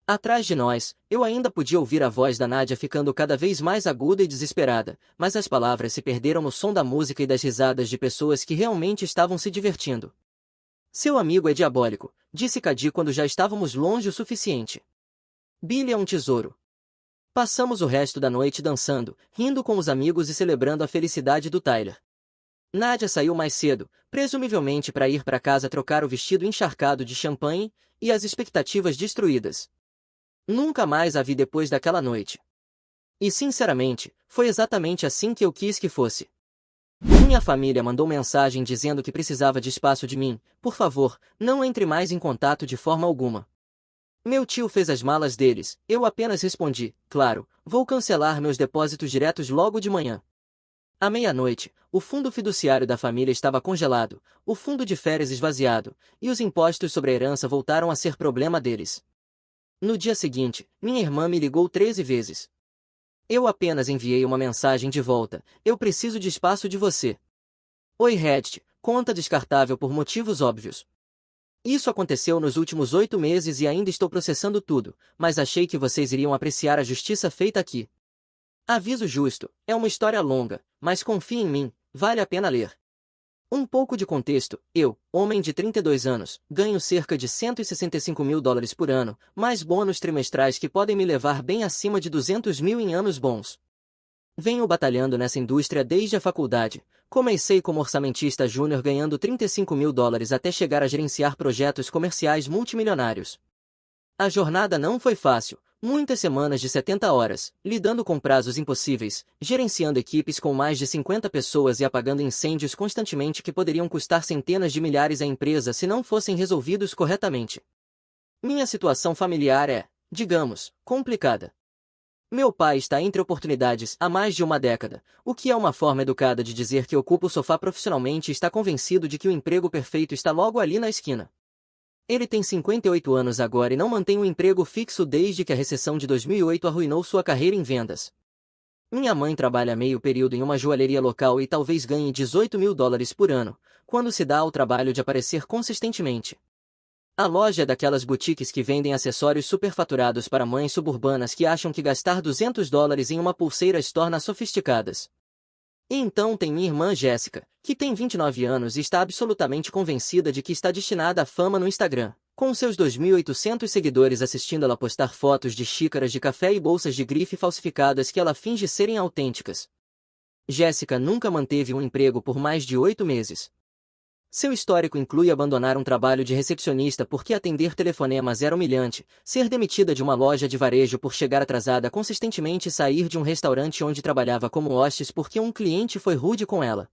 Atrás de nós, eu ainda podia ouvir a voz da Nádia ficando cada vez mais aguda e desesperada, mas as palavras se perderam no som da música e das risadas de pessoas que realmente estavam se divertindo. Seu amigo é diabólico, disse Cady quando já estávamos longe o suficiente. Billy é um tesouro. Passamos o resto da noite dançando, rindo com os amigos e celebrando a felicidade do Tyler. Nádia saiu mais cedo, presumivelmente para ir para casa trocar o vestido encharcado de champanhe, e as expectativas destruídas. Nunca mais a vi depois daquela noite. E sinceramente, foi exatamente assim que eu quis que fosse. Minha família mandou mensagem dizendo que precisava de espaço de mim, por favor, não entre mais em contato de forma alguma. Meu tio fez as malas deles, eu apenas respondi, claro, vou cancelar meus depósitos diretos logo de manhã. À meia-noite, o fundo fiduciário da família estava congelado, o fundo de férias esvaziado, e os impostos sobre a herança voltaram a ser problema deles. No dia seguinte, minha irmã me ligou 13 vezes. Eu apenas enviei uma mensagem de volta, eu preciso de espaço de você. Oi Reddit, conta descartável por motivos óbvios. Isso aconteceu nos últimos 8 meses e ainda estou processando tudo, mas achei que vocês iriam apreciar a justiça feita aqui. Aviso justo, é uma história longa, mas confie em mim, vale a pena ler. Um pouco de contexto, eu, homem de 32 anos, ganho cerca de $165.000 por ano, mais bônus trimestrais que podem me levar bem acima de 200 mil em anos bons. Venho batalhando nessa indústria desde a faculdade, comecei como orçamentista júnior ganhando $35.000 até chegar a gerenciar projetos comerciais multimilionários. A jornada não foi fácil. Muitas semanas de 70 horas, lidando com prazos impossíveis, gerenciando equipes com mais de 50 pessoas e apagando incêndios constantemente que poderiam custar centenas de milhares à empresa se não fossem resolvidos corretamente. Minha situação familiar é, digamos, complicada. Meu pai está entre oportunidades há mais de uma década, o que é uma forma educada de dizer que ocupa o sofá profissionalmente e está convencido de que o emprego perfeito está logo ali na esquina. Ele tem 58 anos agora e não mantém um emprego fixo desde que a recessão de 2008 arruinou sua carreira em vendas. Minha mãe trabalha meio período em uma joalheria local e talvez ganhe $18.000 por ano, quando se dá ao trabalho de aparecer consistentemente. A loja é daquelas boutiques que vendem acessórios superfaturados para mães suburbanas que acham que gastar $200 em uma pulseira as torna sofisticadas. E então tem minha irmã Jéssica, que tem 29 anos e está absolutamente convencida de que está destinada à fama no Instagram, com seus 2.800 seguidores assistindo ela postar fotos de xícaras de café e bolsas de grife falsificadas que ela finge serem autênticas. Jéssica nunca manteve um emprego por mais de 8 meses. Seu histórico inclui abandonar um trabalho de recepcionista porque atender telefonemas era humilhante, ser demitida de uma loja de varejo por chegar atrasada consistentemente e sair de um restaurante onde trabalhava como hostes porque um cliente foi rude com ela.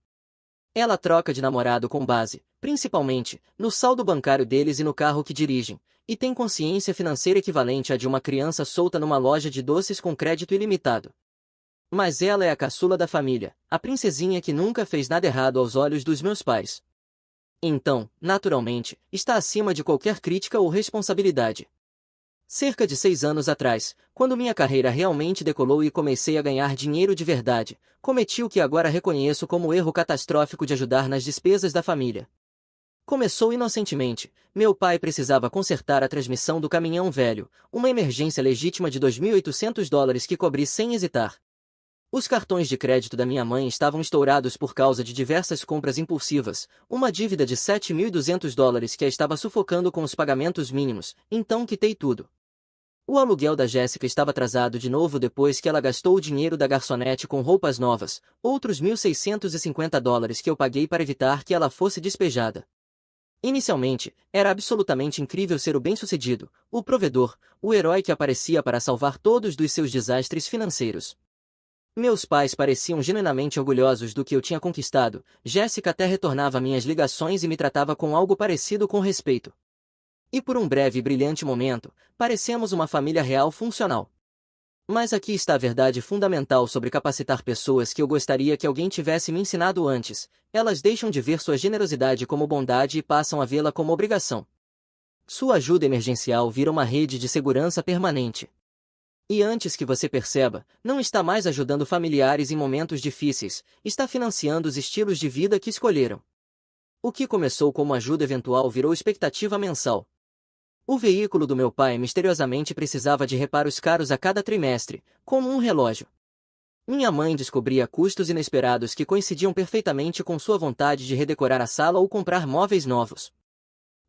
Ela troca de namorado com base, principalmente, no saldo bancário deles e no carro que dirigem, e tem consciência financeira equivalente à de uma criança solta numa loja de doces com crédito ilimitado. Mas ela é a caçula da família, a princesinha que nunca fez nada errado aos olhos dos meus pais. Então, naturalmente, está acima de qualquer crítica ou responsabilidade. Cerca de 6 anos atrás, quando minha carreira realmente decolou e comecei a ganhar dinheiro de verdade, cometi o que agora reconheço como o erro catastrófico de ajudar nas despesas da família. Começou inocentemente, meu pai precisava consertar a transmissão do caminhão velho, uma emergência legítima de $2.800 que cobri sem hesitar. Os cartões de crédito da minha mãe estavam estourados por causa de diversas compras impulsivas, uma dívida de $7.200 que a estava sufocando com os pagamentos mínimos, então quitei tudo. O aluguel da Jéssica estava atrasado de novo depois que ela gastou o dinheiro da garçonete com roupas novas, outros $1.650 que eu paguei para evitar que ela fosse despejada. Inicialmente, era absolutamente incrível ser o bem-sucedido, o provedor, o herói que aparecia para salvar todos dos seus desastres financeiros. Meus pais pareciam genuinamente orgulhosos do que eu tinha conquistado. Jéssica até retornava minhas ligações e me tratava com algo parecido com respeito. E por um breve e brilhante momento, parecemos uma família real funcional. Mas aqui está a verdade fundamental sobre capacitar pessoas que eu gostaria que alguém tivesse me ensinado antes. Elas deixam de ver sua generosidade como bondade e passam a vê-la como obrigação. Sua ajuda emergencial vira uma rede de segurança permanente. E antes que você perceba, não está mais ajudando familiares em momentos difíceis, está financiando os estilos de vida que escolheram. O que começou como ajuda eventual virou expectativa mensal. O veículo do meu pai misteriosamente precisava de reparos caros a cada trimestre, como um relógio. Minha mãe descobria custos inesperados que coincidiam perfeitamente com sua vontade de redecorar a sala ou comprar móveis novos.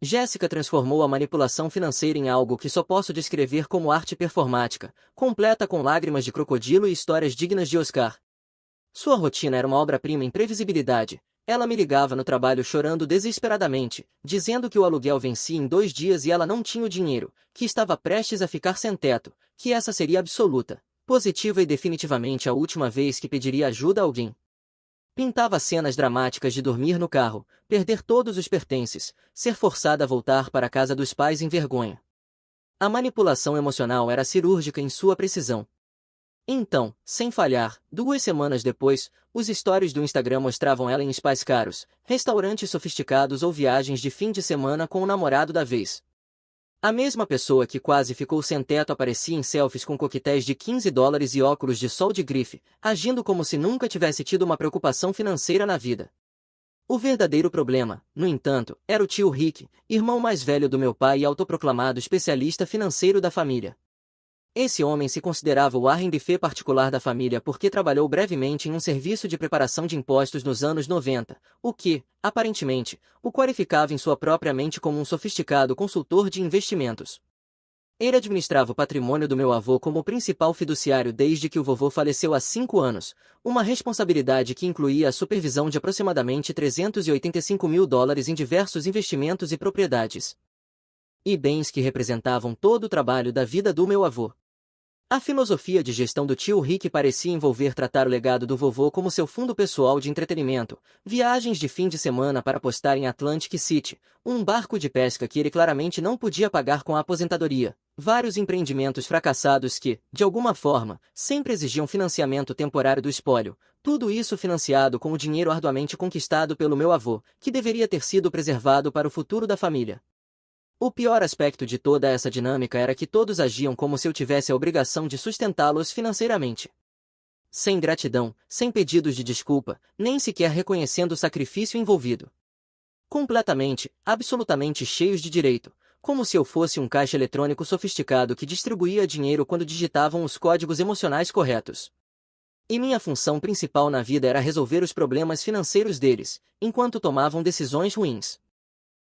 Jéssica transformou a manipulação financeira em algo que só posso descrever como arte performática, completa com lágrimas de crocodilo e histórias dignas de Oscar. Sua rotina era uma obra-prima em previsibilidade. Ela me ligava no trabalho chorando desesperadamente, dizendo que o aluguel vencia em 2 dias e ela não tinha o dinheiro, que estava prestes a ficar sem teto, que essa seria absoluta, positiva e definitivamente a última vez que pediria ajuda a alguém. Pintava cenas dramáticas de dormir no carro, perder todos os pertences, ser forçada a voltar para a casa dos pais em vergonha. A manipulação emocional era cirúrgica em sua precisão. Então, sem falhar, 2 semanas depois, os stories do Instagram mostravam ela em spas caros, restaurantes sofisticados ou viagens de fim de semana com o namorado da vez. A mesma pessoa que quase ficou sem teto aparecia em selfies com coquetéis de $15 e óculos de sol de grife, agindo como se nunca tivesse tido uma preocupação financeira na vida. O verdadeiro problema, no entanto, era o tio Rick, irmão mais velho do meu pai e autoproclamado especialista financeiro da família. Esse homem se considerava o Warren Buffett particular da família porque trabalhou brevemente em um serviço de preparação de impostos nos anos 90, o que, aparentemente, o qualificava em sua própria mente como um sofisticado consultor de investimentos. Ele administrava o patrimônio do meu avô como principal fiduciário desde que o vovô faleceu há 5 anos, uma responsabilidade que incluía a supervisão de aproximadamente $385 mil em diversos investimentos e propriedades. E bens que representavam todo o trabalho da vida do meu avô. A filosofia de gestão do tio Rick parecia envolver tratar o legado do vovô como seu fundo pessoal de entretenimento, viagens de fim de semana para apostar em Atlantic City, um barco de pesca que ele claramente não podia pagar com a aposentadoria, vários empreendimentos fracassados que, de alguma forma, sempre exigiam financiamento temporário do espólio, tudo isso financiado com o dinheiro arduamente conquistado pelo meu avô, que deveria ter sido preservado para o futuro da família. O pior aspecto de toda essa dinâmica era que todos agiam como se eu tivesse a obrigação de sustentá-los financeiramente. Sem gratidão, sem pedidos de desculpa, nem sequer reconhecendo o sacrifício envolvido. Completamente, absolutamente cheios de direito, como se eu fosse um caixa eletrônico sofisticado que distribuía dinheiro quando digitavam os códigos emocionais corretos. E minha função principal na vida era resolver os problemas financeiros deles, enquanto tomavam decisões ruins.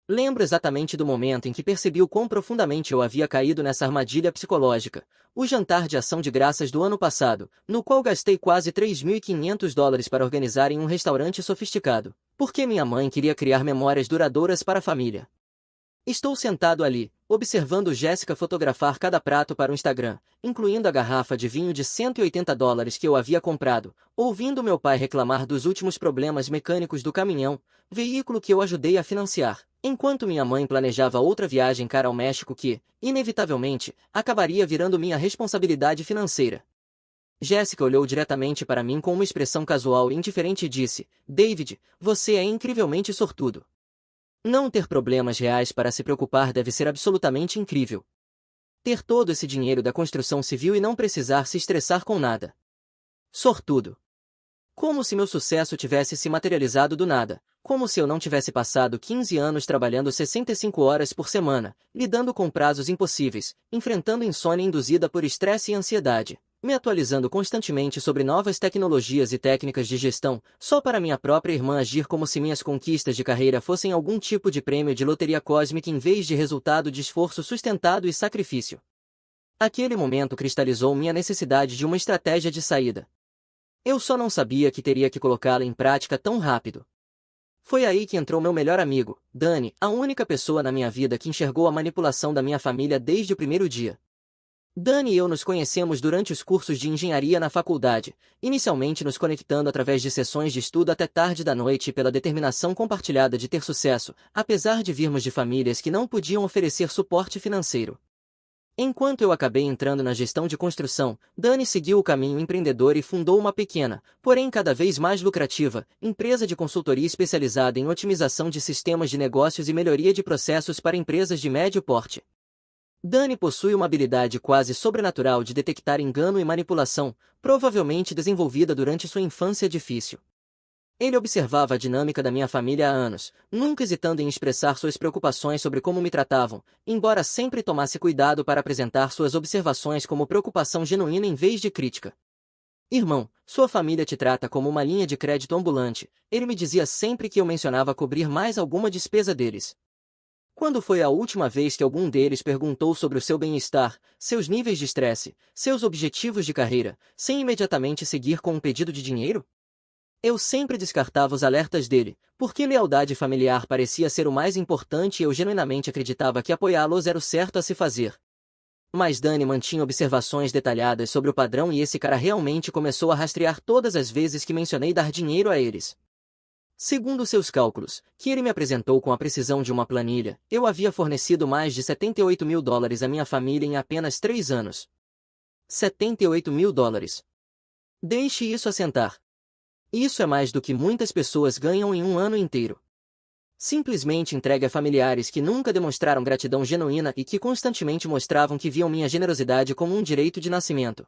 Lembro exatamente do momento em que percebi o quão profundamente eu havia caído nessa armadilha psicológica, o jantar de ação de graças do ano passado, no qual gastei quase $3.500 para organizar em um restaurante sofisticado, porque minha mãe queria criar memórias duradouras para a família. Estou sentado ali, observando Jéssica fotografar cada prato para o Instagram, incluindo a garrafa de vinho de $180 que eu havia comprado, ouvindo meu pai reclamar dos últimos problemas mecânicos do caminhão, veículo que eu ajudei a financiar, enquanto minha mãe planejava outra viagem cara ao México que, inevitavelmente, acabaria virando minha responsabilidade financeira. Jéssica olhou diretamente para mim com uma expressão casual e indiferente e disse: "David, você é incrivelmente sortudo. Não ter problemas reais para se preocupar deve ser absolutamente incrível. Ter todo esse dinheiro da construção civil e não precisar se estressar com nada. Sortudo. Como se meu sucesso tivesse se materializado do nada, como se eu não tivesse passado 15 anos trabalhando 65 horas por semana, lidando com prazos impossíveis, enfrentando insônia induzida por estresse e ansiedade, me atualizando constantemente sobre novas tecnologias e técnicas de gestão, só para minha própria irmã agir como se minhas conquistas de carreira fossem algum tipo de prêmio de loteria cósmica em vez de resultado de esforço sustentado e sacrifício. Aquele momento cristalizou minha necessidade de uma estratégia de saída. Eu só não sabia que teria que colocá-la em prática tão rápido. Foi aí que entrou meu melhor amigo, Dani, a única pessoa na minha vida que enxergou a manipulação da minha família desde o primeiro dia. Dani e eu nos conhecemos durante os cursos de engenharia na faculdade, inicialmente nos conectando através de sessões de estudo até tarde da noite e pela determinação compartilhada de ter sucesso, apesar de virmos de famílias que não podiam oferecer suporte financeiro. Enquanto eu acabei entrando na gestão de construção, Dani seguiu o caminho empreendedor e fundou uma pequena, porém cada vez mais lucrativa, empresa de consultoria especializada em otimização de sistemas de negócios e melhoria de processos para empresas de médio porte. Dani possui uma habilidade quase sobrenatural de detectar engano e manipulação, provavelmente desenvolvida durante sua infância difícil. Ele observava a dinâmica da minha família há anos, nunca hesitando em expressar suas preocupações sobre como me tratavam, embora sempre tomasse cuidado para apresentar suas observações como preocupação genuína em vez de crítica. Irmão, sua família te trata como uma linha de crédito ambulante, ele me dizia sempre que eu mencionava cobrir mais alguma despesa deles. Quando foi a última vez que algum deles perguntou sobre o seu bem-estar, seus níveis de estresse, seus objetivos de carreira, sem imediatamente seguir com um pedido de dinheiro? Eu sempre descartava os alertas dele, porque lealdade familiar parecia ser o mais importante e eu genuinamente acreditava que apoiá-los era o certo a se fazer. Mas Dani mantinha observações detalhadas sobre o padrão e esse cara realmente começou a rastrear todas as vezes que mencionei dar dinheiro a eles. Segundo seus cálculos, que ele me apresentou com a precisão de uma planilha, eu havia fornecido mais de $78.000 à minha família em apenas 3 anos. $78.000. Deixe isso assentar. Isso é mais do que muitas pessoas ganham em um ano inteiro. Simplesmente entregue a familiares que nunca demonstraram gratidão genuína e que constantemente mostravam que viam minha generosidade como um direito de nascimento.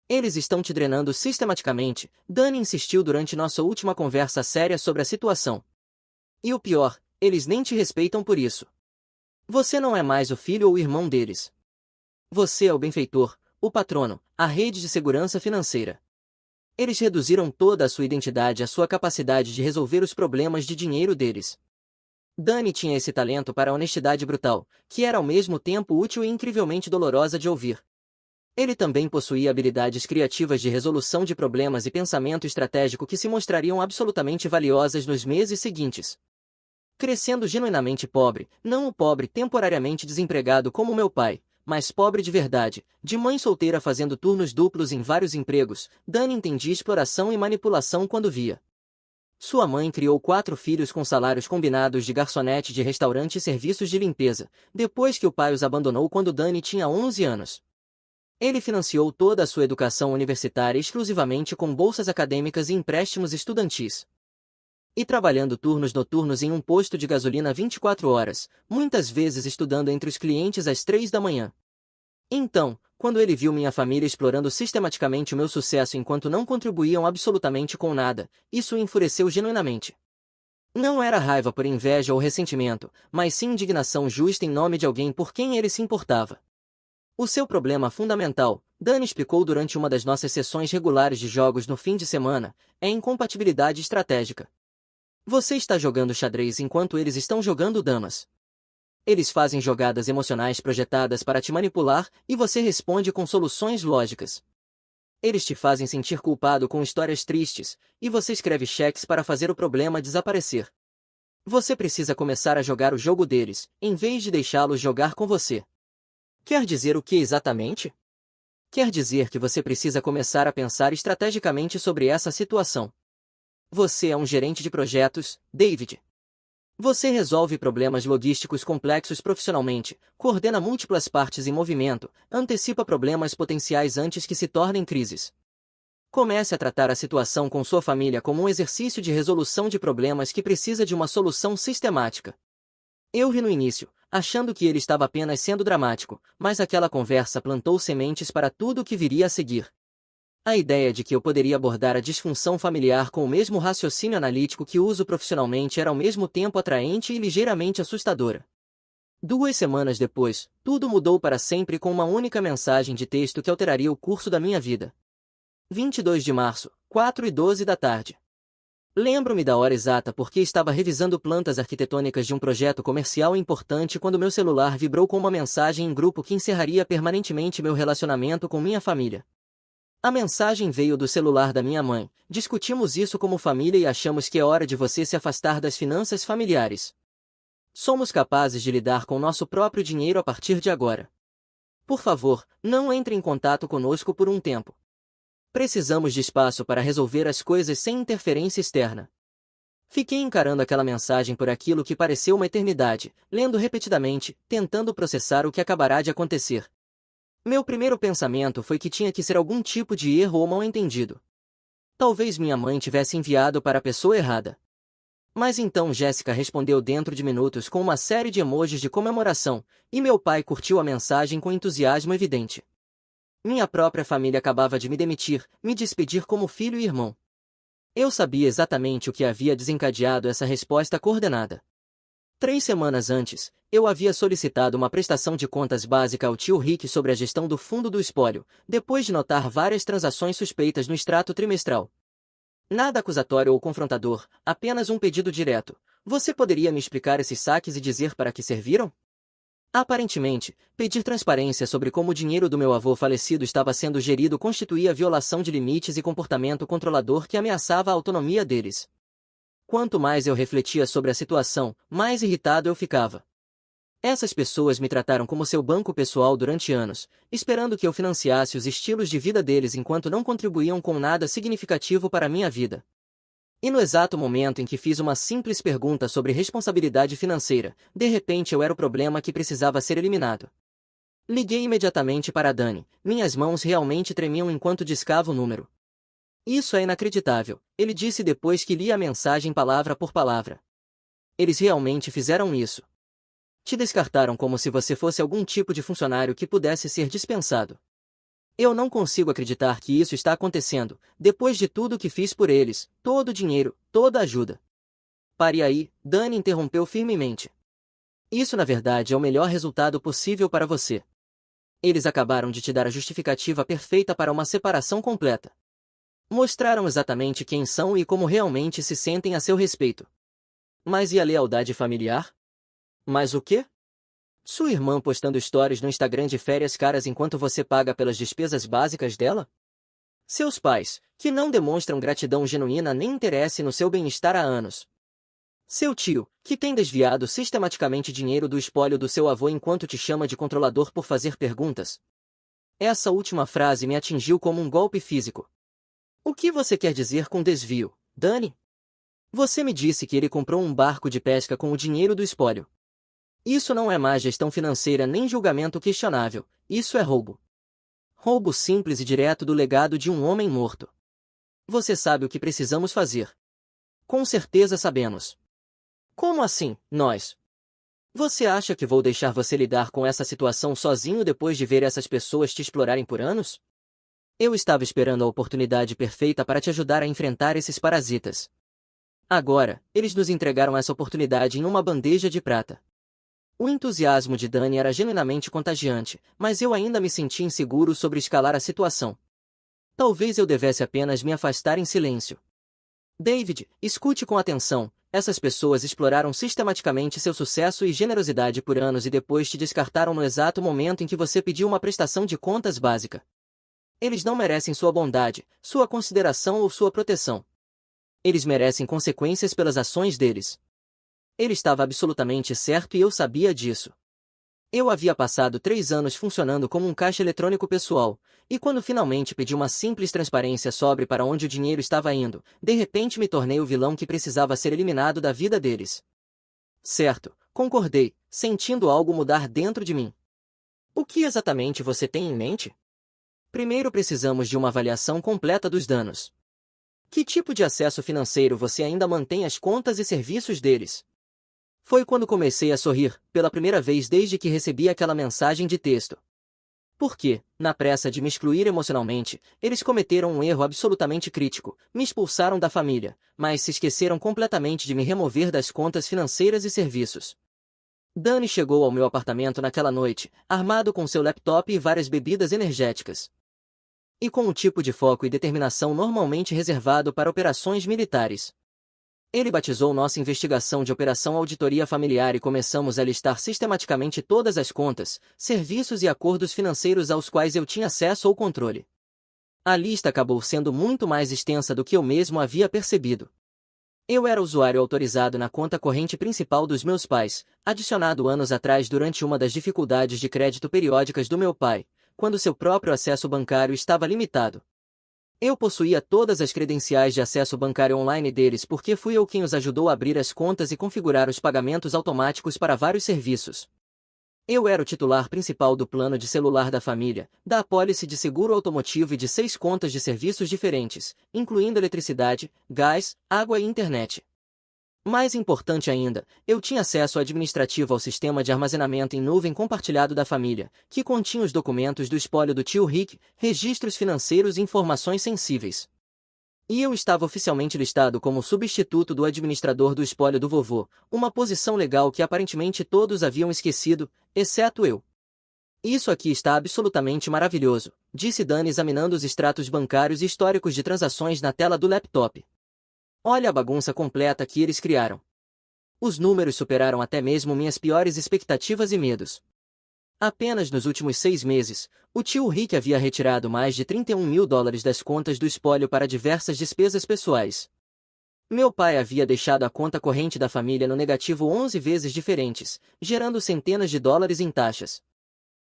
Eles estão te drenando sistematicamente, Dani insistiu durante nossa última conversa séria sobre a situação. E o pior, eles nem te respeitam por isso. Você não é mais o filho ou o irmão deles. Você é o benfeitor, o patrono, a rede de segurança financeira. Eles reduziram toda a sua identidade à sua capacidade de resolver os problemas de dinheiro deles. Dani tinha esse talento para a honestidade brutal, que era ao mesmo tempo útil e incrivelmente dolorosa de ouvir. Ele também possuía habilidades criativas de resolução de problemas e pensamento estratégico que se mostrariam absolutamente valiosas nos meses seguintes. Crescendo genuinamente pobre, não o pobre temporariamente desempregado como meu pai, mas pobre de verdade, de mãe solteira fazendo turnos duplos em vários empregos, Dani entendia exploração e manipulação quando via. Sua mãe criou 4 filhos com salários combinados de garçonete de restaurante e serviços de limpeza, depois que o pai os abandonou quando Dani tinha 11 anos. Ele financiou toda a sua educação universitária exclusivamente com bolsas acadêmicas e empréstimos estudantis. E trabalhando turnos noturnos em um posto de gasolina 24 horas, muitas vezes estudando entre os clientes às 3 da manhã. Então, quando ele viu minha família explorando sistematicamente o meu sucesso enquanto não contribuíam absolutamente com nada, isso o enfureceu genuinamente. Não era raiva por inveja ou ressentimento, mas sim indignação justa em nome de alguém por quem ele se importava. O seu problema fundamental, Dani explicou durante uma das nossas sessões regulares de jogos no fim de semana, é incompatibilidade estratégica. Você está jogando xadrez enquanto eles estão jogando damas. Eles fazem jogadas emocionais projetadas para te manipular e você responde com soluções lógicas. Eles te fazem sentir culpado com histórias tristes, e você escreve cheques para fazer o problema desaparecer. Você precisa começar a jogar o jogo deles, em vez de deixá-los jogar com você. Quer dizer o que exatamente? Quer dizer que você precisa começar a pensar estrategicamente sobre essa situação. Você é um gerente de projetos, David. Você resolve problemas logísticos complexos profissionalmente, coordena múltiplas partes em movimento, antecipa problemas potenciais antes que se tornem crises. Comece a tratar a situação com sua família como um exercício de resolução de problemas que precisa de uma solução sistemática. Eu ri no início, achando que ele estava apenas sendo dramático, mas aquela conversa plantou sementes para tudo o que viria a seguir. A ideia de que eu poderia abordar a disfunção familiar com o mesmo raciocínio analítico que uso profissionalmente era ao mesmo tempo atraente e ligeiramente assustadora. 2 semanas depois, tudo mudou para sempre com uma única mensagem de texto que alteraria o curso da minha vida. 22 de março, 4:12 da tarde. Lembro-me da hora exata porque estava revisando plantas arquitetônicas de um projeto comercial importante quando meu celular vibrou com uma mensagem em grupo que encerraria permanentemente meu relacionamento com minha família. A mensagem veio do celular da minha mãe. Discutimos isso como família e achamos que é hora de você se afastar das finanças familiares. Somos capazes de lidar com nosso próprio dinheiro a partir de agora. Por favor, não entre em contato conosco por um tempo. Precisamos de espaço para resolver as coisas sem interferência externa. Fiquei encarando aquela mensagem por aquilo que pareceu uma eternidade, lendo repetidamente, tentando processar o que acabará de acontecer. Meu primeiro pensamento foi que tinha que ser algum tipo de erro ou mal-entendido. Talvez minha mãe tivesse enviado para a pessoa errada. Mas então Jéssica respondeu dentro de minutos com uma série de emojis de comemoração, e meu pai curtiu a mensagem com entusiasmo evidente. Minha própria família acabava de me demitir, me despedir como filho e irmão. Eu sabia exatamente o que havia desencadeado essa resposta coordenada. 3 semanas antes, eu havia solicitado uma prestação de contas básica ao tio Rick sobre a gestão do fundo do espólio, depois de notar várias transações suspeitas no extrato trimestral. Nada acusatório ou confrontador, apenas um pedido direto. Você poderia me explicar esses saques e dizer para que serviram? Aparentemente, pedir transparência sobre como o dinheiro do meu avô falecido estava sendo gerido constituía violação de limites e comportamento controlador que ameaçava a autonomia deles. Quanto mais eu refletia sobre a situação, mais irritado eu ficava. Essas pessoas me trataram como seu banco pessoal durante anos, esperando que eu financiasse os estilos de vida deles enquanto não contribuíam com nada significativo para a minha vida. E no exato momento em que fiz uma simples pergunta sobre responsabilidade financeira, de repente eu era o problema que precisava ser eliminado. Liguei imediatamente para Dani, minhas mãos realmente tremiam enquanto discava o número. Isso é inacreditável, ele disse depois que lia a mensagem palavra por palavra. Eles realmente fizeram isso. Te descartaram como se você fosse algum tipo de funcionário que pudesse ser dispensado. Eu não consigo acreditar que isso está acontecendo, depois de tudo que fiz por eles, todo o dinheiro, toda a ajuda. Pare aí, Dani interrompeu firmemente. Isso na verdade é o melhor resultado possível para você. Eles acabaram de te dar a justificativa perfeita para uma separação completa. Mostraram exatamente quem são e como realmente se sentem a seu respeito. Mas e a lealdade familiar? Mas o quê? Sua irmã postando stories no Instagram de férias caras enquanto você paga pelas despesas básicas dela? Seus pais, que não demonstram gratidão genuína nem interesse no seu bem-estar há anos. Seu tio, que tem desviado sistematicamente dinheiro do espólio do seu avô enquanto te chama de controlador por fazer perguntas. Essa última frase me atingiu como um golpe físico. O que você quer dizer com desvio, Dani? Você me disse que ele comprou um barco de pesca com o dinheiro do espólio. Isso não é má gestão financeira nem julgamento questionável, isso é roubo. Roubo simples e direto do legado de um homem morto. Você sabe o que precisamos fazer. Com certeza sabemos. Como assim, nós? Você acha que vou deixar você lidar com essa situação sozinho depois de ver essas pessoas te explorarem por anos? Eu estava esperando a oportunidade perfeita para te ajudar a enfrentar esses parasitas. Agora, eles nos entregaram essa oportunidade em uma bandeja de prata. O entusiasmo de Dani era genuinamente contagiante, mas eu ainda me sentia inseguro sobre escalar a situação. Talvez eu devesse apenas me afastar em silêncio. David, escute com atenção. Essas pessoas exploraram sistematicamente seu sucesso e generosidade por anos e depois te descartaram no exato momento em que você pediu uma prestação de contas básica. Eles não merecem sua bondade, sua consideração ou sua proteção. Eles merecem consequências pelas ações deles. Ele estava absolutamente certo e eu sabia disso. Eu havia passado 3 anos funcionando como um caixa eletrônico pessoal, e quando finalmente pedi uma simples transparência sobre para onde o dinheiro estava indo, de repente me tornei o vilão que precisava ser eliminado da vida deles. Certo, concordei, sentindo algo mudar dentro de mim. O que exatamente você tem em mente? Primeiro precisamos de uma avaliação completa dos danos. Que tipo de acesso financeiro você ainda mantém às contas e serviços deles? Foi quando comecei a sorrir, pela primeira vez desde que recebi aquela mensagem de texto. Porque, na pressa de me excluir emocionalmente, eles cometeram um erro absolutamente crítico, me expulsaram da família, mas se esqueceram completamente de me remover das contas financeiras e serviços. Dani chegou ao meu apartamento naquela noite, armado com seu laptop e várias bebidas energéticas. E com o tipo de foco e determinação normalmente reservado para operações militares. Ele batizou nossa investigação de Operação Auditoria Familiar e começamos a listar sistematicamente todas as contas, serviços e acordos financeiros aos quais eu tinha acesso ou controle. A lista acabou sendo muito mais extensa do que eu mesmo havia percebido. Eu era usuário autorizado na conta corrente principal dos meus pais, adicionado anos atrás durante uma das dificuldades de crédito periódicas do meu pai, quando seu próprio acesso bancário estava limitado. Eu possuía todas as credenciais de acesso bancário online deles porque fui eu quem os ajudou a abrir as contas e configurar os pagamentos automáticos para vários serviços. Eu era o titular principal do plano de celular da família, da apólice de seguro automotivo e de 6 contas de serviços diferentes, incluindo eletricidade, gás, água e internet. Mais importante ainda, eu tinha acesso administrativo ao sistema de armazenamento em nuvem compartilhado da família, que continha os documentos do espólio do tio Rick, registros financeiros e informações sensíveis. E eu estava oficialmente listado como substituto do administrador do espólio do vovô, uma posição legal que aparentemente todos haviam esquecido, exceto eu. Isso aqui está absolutamente maravilhoso, disse Dani examinando os extratos bancários e históricos de transações na tela do laptop. Olha a bagunça completa que eles criaram. Os números superaram até mesmo minhas piores expectativas e medos. Apenas nos últimos 6 meses, o tio Rick havia retirado mais de 31 mil dólares das contas do espólio para diversas despesas pessoais. Meu pai havia deixado a conta corrente da família no negativo 11 vezes diferentes, gerando centenas de dólares em taxas.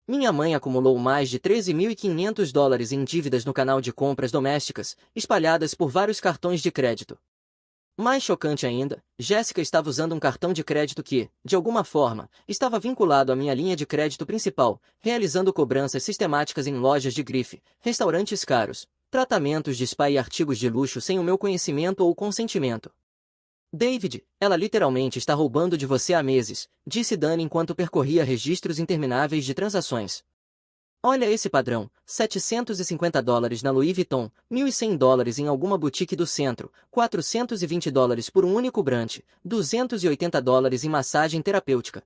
Minha mãe acumulou mais de 13.500 dólares em dívidas no canal de compras domésticas, espalhadas por vários cartões de crédito. Mais chocante ainda, Jéssica estava usando um cartão de crédito que, de alguma forma, estava vinculado à minha linha de crédito principal, realizando cobranças sistemáticas em lojas de grife, restaurantes caros, tratamentos de spa e artigos de luxo sem o meu conhecimento ou consentimento. David, ela literalmente está roubando de você há meses, disse Dani enquanto percorria registros intermináveis de transações. Olha esse padrão, 750 dólares na Louis Vuitton, 1.100 dólares em alguma boutique do centro, 420 dólares por um único brunch, 280 dólares em massagem terapêutica.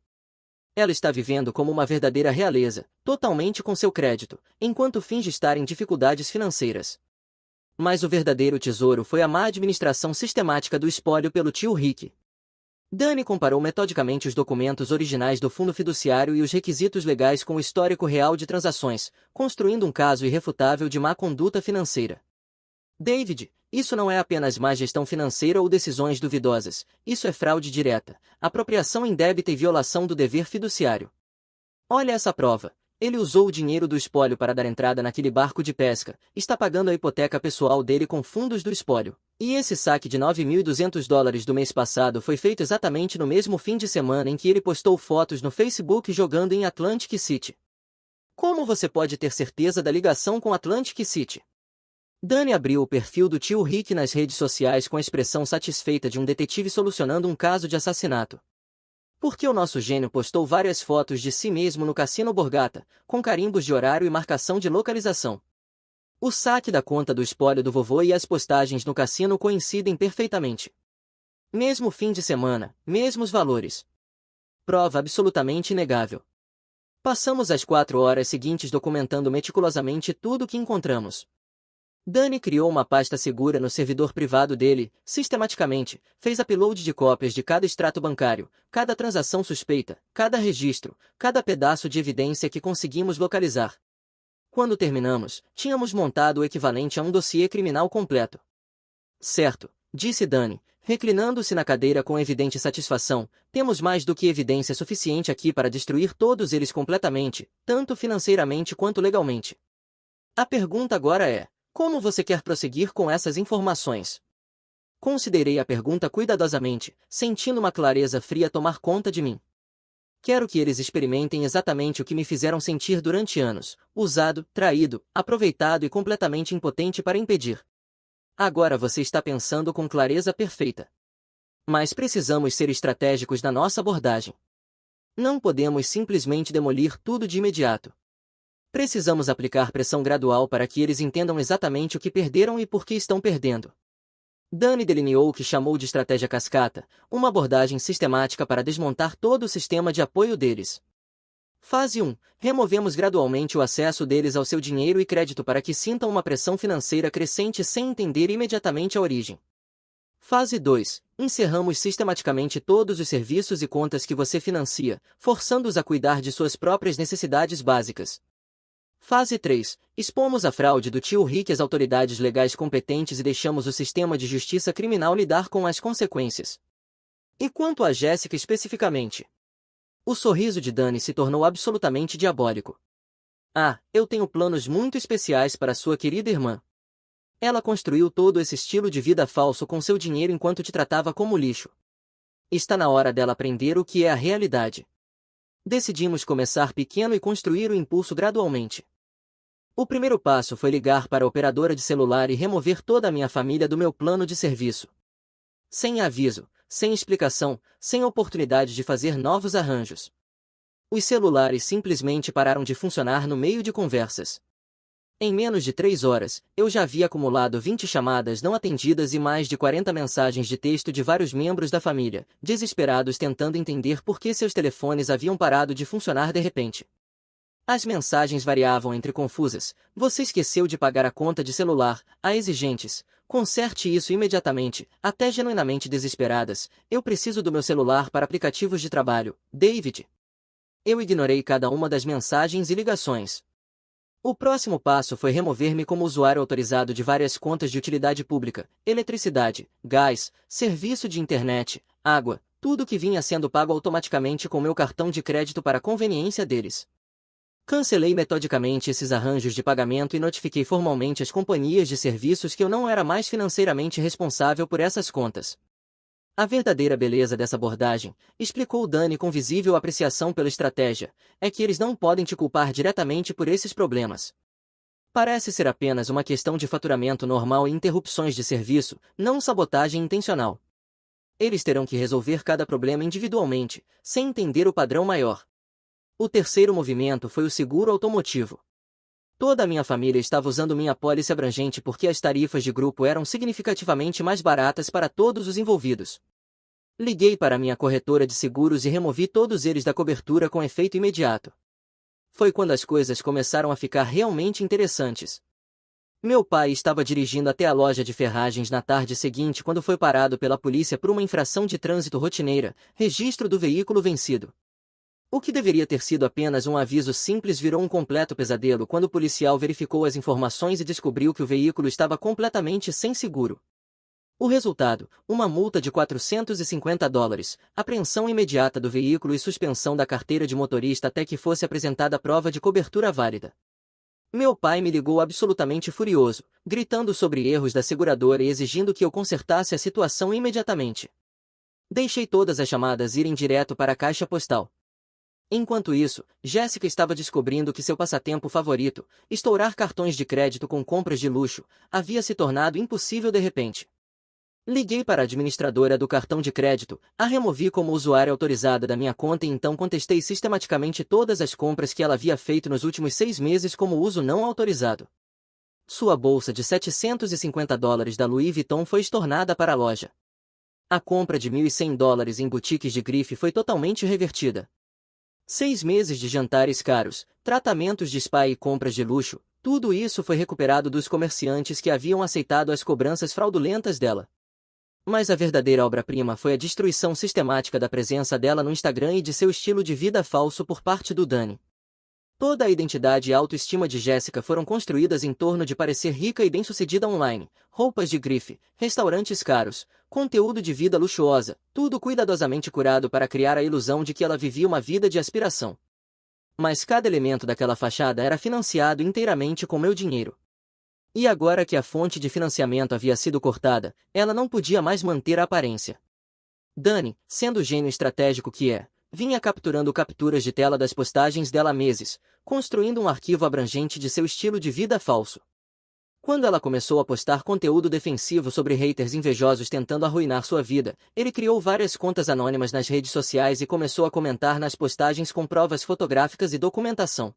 Ela está vivendo como uma verdadeira realeza, totalmente com seu crédito, enquanto finge estar em dificuldades financeiras. Mas o verdadeiro tesouro foi a má administração sistemática do espólio pelo tio Rick. Dani comparou metodicamente os documentos originais do fundo fiduciário e os requisitos legais com o histórico real de transações, construindo um caso irrefutável de má conduta financeira. David, isso não é apenas má gestão financeira ou decisões duvidosas, isso é fraude direta, apropriação indébita e violação do dever fiduciário. Olha essa prova. Ele usou o dinheiro do espólio para dar entrada naquele barco de pesca, está pagando a hipoteca pessoal dele com fundos do espólio. E esse saque de 9.200 dólares do mês passado foi feito exatamente no mesmo fim de semana em que ele postou fotos no Facebook jogando em Atlantic City. Como você pode ter certeza da ligação com Atlantic City? Dani abriu o perfil do tio Rick nas redes sociais com a expressão satisfeita de um detetive solucionando um caso de assassinato. Porque o nosso gênio postou várias fotos de si mesmo no Cassino Borgata, com carimbos de horário e marcação de localização. O saque da conta do espólio do vovô e as postagens no cassino coincidem perfeitamente. Mesmo fim de semana, mesmos valores. Prova absolutamente inegável. Passamos as 4 horas seguintes documentando meticulosamente tudo o que encontramos. Dani criou uma pasta segura no servidor privado dele, sistematicamente, fez upload de cópias de cada extrato bancário, cada transação suspeita, cada registro, cada pedaço de evidência que conseguimos localizar. Quando terminamos, tínhamos montado o equivalente a um dossiê criminal completo. Certo, disse Dani, reclinando-se na cadeira com evidente satisfação, temos mais do que evidência suficiente aqui para destruir todos eles completamente, tanto financeiramente quanto legalmente. A pergunta agora é: como você quer prosseguir com essas informações? Considerei a pergunta cuidadosamente, sentindo uma clareza fria tomar conta de mim. Quero que eles experimentem exatamente o que me fizeram sentir durante anos, usado, traído, aproveitado e completamente impotente para impedir. Agora você está pensando com clareza perfeita. Mas precisamos ser estratégicos na nossa abordagem. Não podemos simplesmente demolir tudo de imediato. Precisamos aplicar pressão gradual para que eles entendam exatamente o que perderam e por que estão perdendo. Dani delineou o que chamou de estratégia cascata, uma abordagem sistemática para desmontar todo o sistema de apoio deles. Fase 1. Removemos gradualmente o acesso deles ao seu dinheiro e crédito para que sintam uma pressão financeira crescente sem entender imediatamente a origem. Fase 2. Encerramos sistematicamente todos os serviços e contas que você financia, forçando-os a cuidar de suas próprias necessidades básicas. Fase 3. Expomos a fraude do tio Rick às autoridades legais competentes e deixamos o sistema de justiça criminal lidar com as consequências. E quanto a Jéssica especificamente? O sorriso de Dani se tornou absolutamente diabólico. Ah, eu tenho planos muito especiais para sua querida irmã. Ela construiu todo esse estilo de vida falso com seu dinheiro enquanto te tratava como lixo. Está na hora dela aprender o que é a realidade. Decidimos começar pequeno e construir o impulso gradualmente. O primeiro passo foi ligar para a operadora de celular e remover toda a minha família do meu plano de serviço. Sem aviso, sem explicação, sem oportunidade de fazer novos arranjos. Os celulares simplesmente pararam de funcionar no meio de conversas. Em menos de 3 horas, eu já havia acumulado 20 chamadas não atendidas e mais de 40 mensagens de texto de vários membros da família, desesperados tentando entender por que seus telefones haviam parado de funcionar de repente. As mensagens variavam entre confusas: você esqueceu de pagar a conta de celular, a exigentes, conserte isso imediatamente, até genuinamente desesperadas, eu preciso do meu celular para aplicativos de trabalho, David. Eu ignorei cada uma das mensagens e ligações. O próximo passo foi remover-me como usuário autorizado de várias contas de utilidade pública, eletricidade, gás, serviço de internet, água, tudo que vinha sendo pago automaticamente com meu cartão de crédito para a conveniência deles. Cancelei metodicamente esses arranjos de pagamento e notifiquei formalmente as companhias de serviços que eu não era mais financeiramente responsável por essas contas. A verdadeira beleza dessa abordagem, explicou Dani com visível apreciação pela estratégia, é que eles não podem te culpar diretamente por esses problemas. Parece ser apenas uma questão de faturamento normal e interrupções de serviço, não sabotagem intencional. Eles terão que resolver cada problema individualmente, sem entender o padrão maior. O terceiro movimento foi o seguro automotivo. Toda a minha família estava usando minha pólice abrangente porque as tarifas de grupo eram significativamente mais baratas para todos os envolvidos. Liguei para minha corretora de seguros e removi todos eles da cobertura com efeito imediato. Foi quando as coisas começaram a ficar realmente interessantes. Meu pai estava dirigindo até a loja de ferragens na tarde seguinte quando foi parado pela polícia por uma infração de trânsito rotineira, registro do veículo vencido. O que deveria ter sido apenas um aviso simples virou um completo pesadelo quando o policial verificou as informações e descobriu que o veículo estava completamente sem seguro. O resultado, uma multa de $450, apreensão imediata do veículo e suspensão da carteira de motorista até que fosse apresentada prova de cobertura válida. Meu pai me ligou absolutamente furioso, gritando sobre erros da seguradora e exigindo que eu consertasse a situação imediatamente. Deixei todas as chamadas irem direto para a caixa postal. Enquanto isso, Jéssica estava descobrindo que seu passatempo favorito, estourar cartões de crédito com compras de luxo, havia se tornado impossível de repente. Liguei para a administradora do cartão de crédito, a removi como usuária autorizada da minha conta e então contestei sistematicamente todas as compras que ela havia feito nos últimos 6 meses como uso não autorizado. Sua bolsa de $750 da Louis Vuitton foi estornada para a loja. A compra de $1.100 em boutiques de grife foi totalmente revertida. 6 meses de jantares caros, tratamentos de spa e compras de luxo, tudo isso foi recuperado dos comerciantes que haviam aceitado as cobranças fraudulentas dela. Mas a verdadeira obra-prima foi a destruição sistemática da presença dela no Instagram e de seu estilo de vida falso por parte do Dani. Toda a identidade e autoestima de Jéssica foram construídas em torno de parecer rica e bem-sucedida online, roupas de grife, restaurantes caros, conteúdo de vida luxuosa, tudo cuidadosamente curado para criar a ilusão de que ela vivia uma vida de aspiração. Mas cada elemento daquela fachada era financiado inteiramente com meu dinheiro. E agora que a fonte de financiamento havia sido cortada, ela não podia mais manter a aparência. Dani, sendo o gênio estratégico que é, vinha capturando capturas de tela das postagens dela há meses, construindo um arquivo abrangente de seu estilo de vida falso. Quando ela começou a postar conteúdo defensivo sobre haters invejosos tentando arruinar sua vida, ele criou várias contas anônimas nas redes sociais e começou a comentar nas postagens com provas fotográficas e documentação.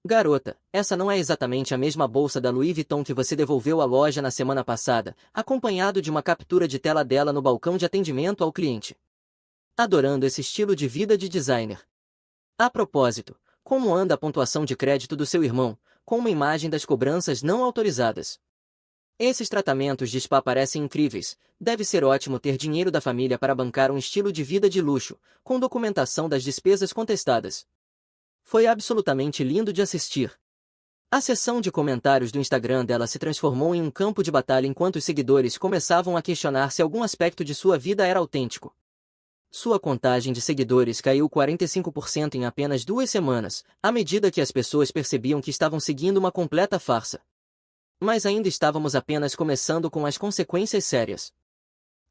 Garota, essa não é exatamente a mesma bolsa da Louis Vuitton que você devolveu à loja na semana passada, acompanhado de uma captura de tela dela no balcão de atendimento ao cliente. Adorando esse estilo de vida de designer. A propósito, como anda a pontuação de crédito do seu irmão, com uma imagem das cobranças não autorizadas? Esses tratamentos de spa parecem incríveis, deve ser ótimo ter dinheiro da família para bancar um estilo de vida de luxo, com documentação das despesas contestadas. Foi absolutamente lindo de assistir. A seção de comentários do Instagram dela se transformou em um campo de batalha enquanto os seguidores começavam a questionar se algum aspecto de sua vida era autêntico. Sua contagem de seguidores caiu 45% em apenas 2 semanas, à medida que as pessoas percebiam que estavam seguindo uma completa farsa. Mas ainda estávamos apenas começando com as consequências sérias.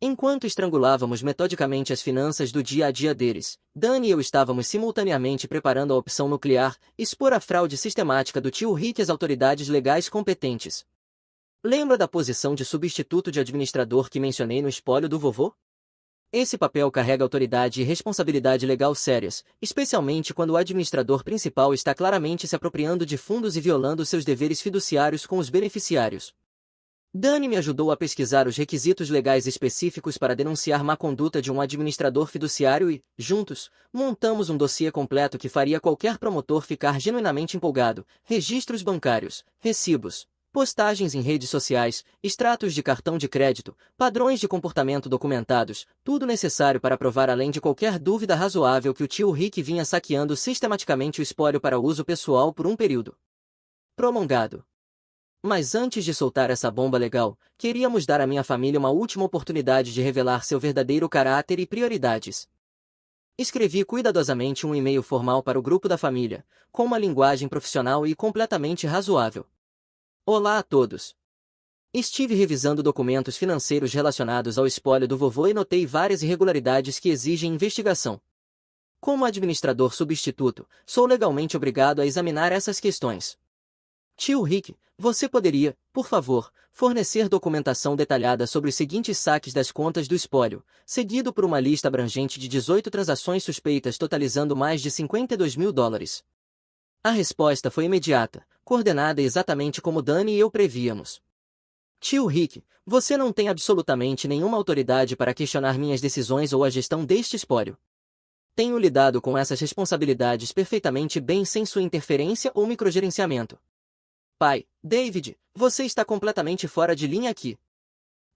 Enquanto estrangulávamos metodicamente as finanças do dia a dia deles, Dani e eu estávamos simultaneamente preparando a opção nuclear, expor a fraude sistemática do tio Rick às autoridades legais competentes. Lembra da posição de substituto de administrador que mencionei no espólio do vovô? Esse papel carrega autoridade e responsabilidade legal sérias, especialmente quando o administrador principal está claramente se apropriando de fundos e violando seus deveres fiduciários com os beneficiários. Dani me ajudou a pesquisar os requisitos legais específicos para denunciar má conduta de um administrador fiduciário e, juntos, montamos um dossiê completo que faria qualquer promotor ficar genuinamente empolgado: registros bancários, recibos, postagens em redes sociais, extratos de cartão de crédito, padrões de comportamento documentados, tudo necessário para provar além de qualquer dúvida razoável que o tio Rick vinha saqueando sistematicamente o espólio para uso pessoal por um período prolongado. Mas antes de soltar essa bomba legal, queríamos dar à minha família uma última oportunidade de revelar seu verdadeiro caráter e prioridades. Escrevi cuidadosamente um e-mail formal para o grupo da família, com uma linguagem profissional e completamente razoável. Olá a todos. Estive revisando documentos financeiros relacionados ao espólio do vovô e notei várias irregularidades que exigem investigação. Como administrador substituto, sou legalmente obrigado a examinar essas questões. Tio Rick, você poderia, por favor, fornecer documentação detalhada sobre os seguintes saques das contas do espólio, seguido por uma lista abrangente de 18 transações suspeitas totalizando mais de $52.000. A resposta foi imediata, coordenada exatamente como Dani e eu prevíamos. Tio Rick, você não tem absolutamente nenhuma autoridade para questionar minhas decisões ou a gestão deste espólio. Tenho lidado com essas responsabilidades perfeitamente bem sem sua interferência ou microgerenciamento. Pai, David, você está completamente fora de linha aqui.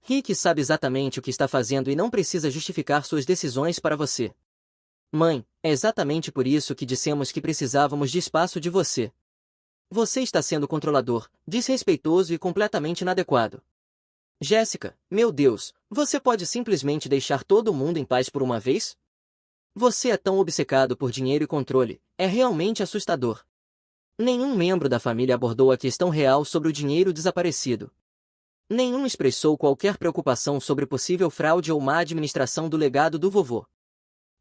Rick sabe exatamente o que está fazendo e não precisa justificar suas decisões para você. Mãe, é exatamente por isso que dissemos que precisávamos de espaço de você. Você está sendo controlador, desrespeitoso e completamente inadequado. Jéssica, meu Deus, você pode simplesmente deixar todo mundo em paz por uma vez? Você é tão obcecado por dinheiro e controle, é realmente assustador. Nenhum membro da família abordou a questão real sobre o dinheiro desaparecido. Nenhum expressou qualquer preocupação sobre possível fraude ou má administração do legado do vovô.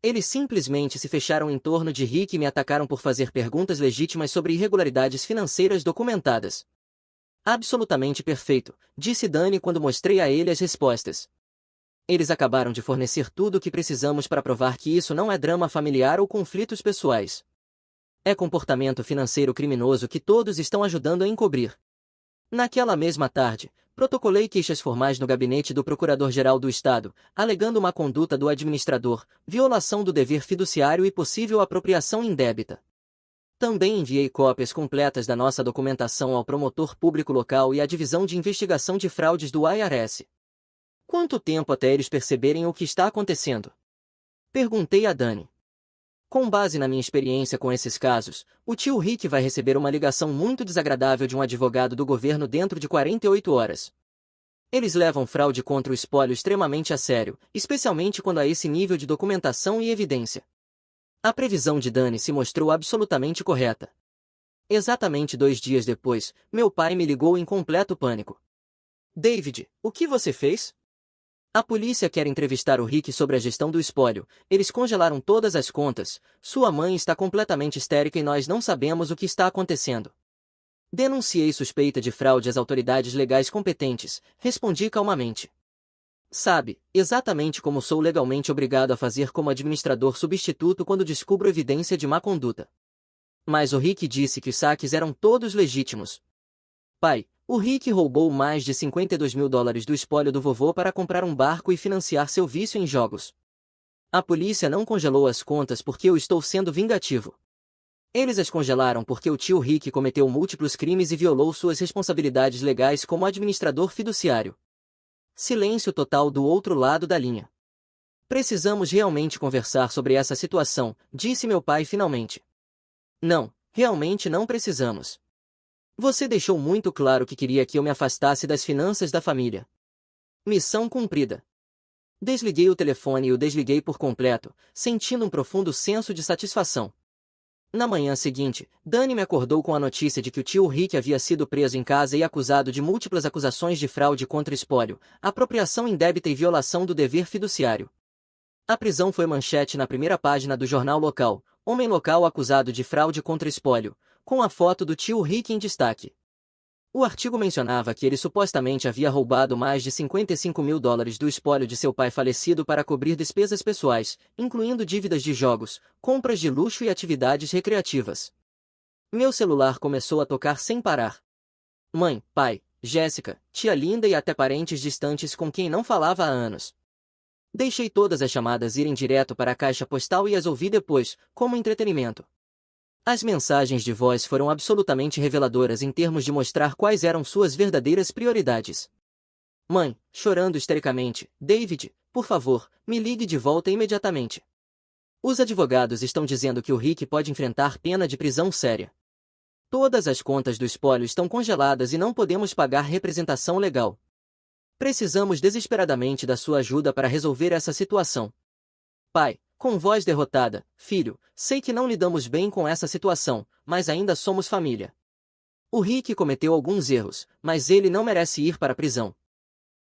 Eles simplesmente se fecharam em torno de Rick e me atacaram por fazer perguntas legítimas sobre irregularidades financeiras documentadas. Absolutamente perfeito, disse Dani quando mostrei a ele as respostas. Eles acabaram de fornecer tudo o que precisamos para provar que isso não é drama familiar ou conflitos pessoais. É comportamento financeiro criminoso que todos estão ajudando a encobrir. Naquela mesma tarde, protocolei queixas formais no gabinete do Procurador-Geral do Estado, alegando má conduta do administrador, violação do dever fiduciário e possível apropriação indébita. Também enviei cópias completas da nossa documentação ao promotor público local e à Divisão de Investigação de Fraudes do IRS. Quanto tempo até eles perceberem o que está acontecendo? Perguntei a Dani. Com base na minha experiência com esses casos, o tio Rick vai receber uma ligação muito desagradável de um advogado do governo dentro de 48 horas. Eles levam fraude contra o espólio extremamente a sério, especialmente quando há esse nível de documentação e evidência. A previsão de Dani se mostrou absolutamente correta. Exatamente 2 dias depois, meu pai me ligou em completo pânico. David, o que você fez? A polícia quer entrevistar o Rick sobre a gestão do espólio, eles congelaram todas as contas, sua mãe está completamente histérica e nós não sabemos o que está acontecendo. Denunciei suspeita de fraude às autoridades legais competentes, respondi calmamente. Sabe, exatamente como sou legalmente obrigado a fazer como administrador substituto quando descubro evidência de má conduta. Mas o Rick disse que os saques eram todos legítimos. Pai, o Rick roubou mais de $52.000 do espólio do vovô para comprar um barco e financiar seu vício em jogos. A polícia não congelou as contas porque eu estou sendo vingativo. Eles as congelaram porque o tio Rick cometeu múltiplos crimes e violou suas responsabilidades legais como administrador fiduciário. Silêncio total do outro lado da linha. Precisamos realmente conversar sobre essa situação, disse meu pai finalmente. Não, realmente não precisamos. Você deixou muito claro que queria que eu me afastasse das finanças da família. Missão cumprida. Desliguei o telefone e o desliguei por completo, sentindo um profundo senso de satisfação. Na manhã seguinte, Dani me acordou com a notícia de que o tio Rick havia sido preso em casa e acusado de múltiplas acusações de fraude contra espólio, apropriação indébita e violação do dever fiduciário. A prisão foi manchete na primeira página do jornal local, homem local acusado de fraude contra espólio, com a foto do tio Rick em destaque. O artigo mencionava que ele supostamente havia roubado mais de US$ 55.000 do espólio de seu pai falecido para cobrir despesas pessoais, incluindo dívidas de jogos, compras de luxo e atividades recreativas. Meu celular começou a tocar sem parar. Mãe, pai, Jéssica, tia Linda e até parentes distantes com quem não falava há anos. Deixei todas as chamadas irem direto para a caixa postal e as ouvi depois, como entretenimento. As mensagens de voz foram absolutamente reveladoras em termos de mostrar quais eram suas verdadeiras prioridades. Mãe, chorando histericamente, David, por favor, me ligue de volta imediatamente. Os advogados estão dizendo que o Rick pode enfrentar pena de prisão séria. Todas as contas do espólio estão congeladas e não podemos pagar representação legal. Precisamos desesperadamente da sua ajuda para resolver essa situação. Pai, com voz derrotada, filho, sei que não lidamos bem com essa situação, mas ainda somos família. O Rick cometeu alguns erros, mas ele não merece ir para a prisão.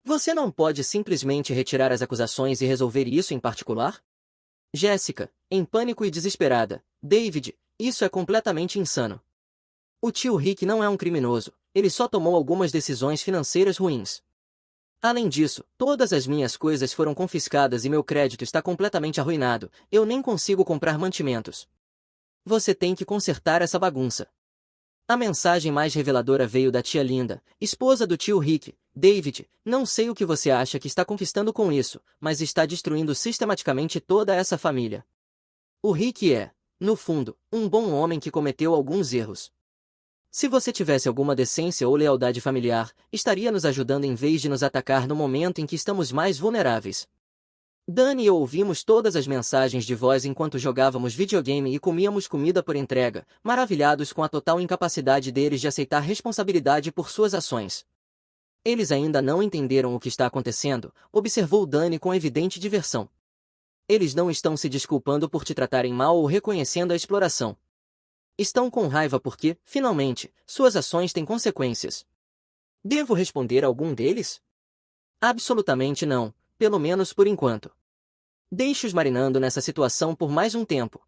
Você não pode simplesmente retirar as acusações e resolver isso em particular? Jéssica, em pânico e desesperada, David, isso é completamente insano. O tio Rick não é um criminoso, ele só tomou algumas decisões financeiras ruins. Além disso, todas as minhas coisas foram confiscadas e meu crédito está completamente arruinado, eu nem consigo comprar mantimentos. Você tem que consertar essa bagunça. A mensagem mais reveladora veio da tia Linda, esposa do tio Rick. David, não sei o que você acha que está conquistando com isso, mas está destruindo sistematicamente toda essa família. O Rick é, no fundo, um bom homem que cometeu alguns erros. Se você tivesse alguma decência ou lealdade familiar, estaria nos ajudando em vez de nos atacar no momento em que estamos mais vulneráveis. Dani e eu ouvimos todas as mensagens de voz enquanto jogávamos videogame e comíamos comida por entrega, maravilhados com a total incapacidade deles de aceitar responsabilidade por suas ações. Eles ainda não entenderam o que está acontecendo, observou Dani com evidente diversão. Eles não estão se desculpando por te tratarem mal ou reconhecendo a exploração. Estão com raiva porque, finalmente, suas ações têm consequências. Devo responder a algum deles? Absolutamente não, pelo menos por enquanto. Deixe-os marinando nessa situação por mais um tempo.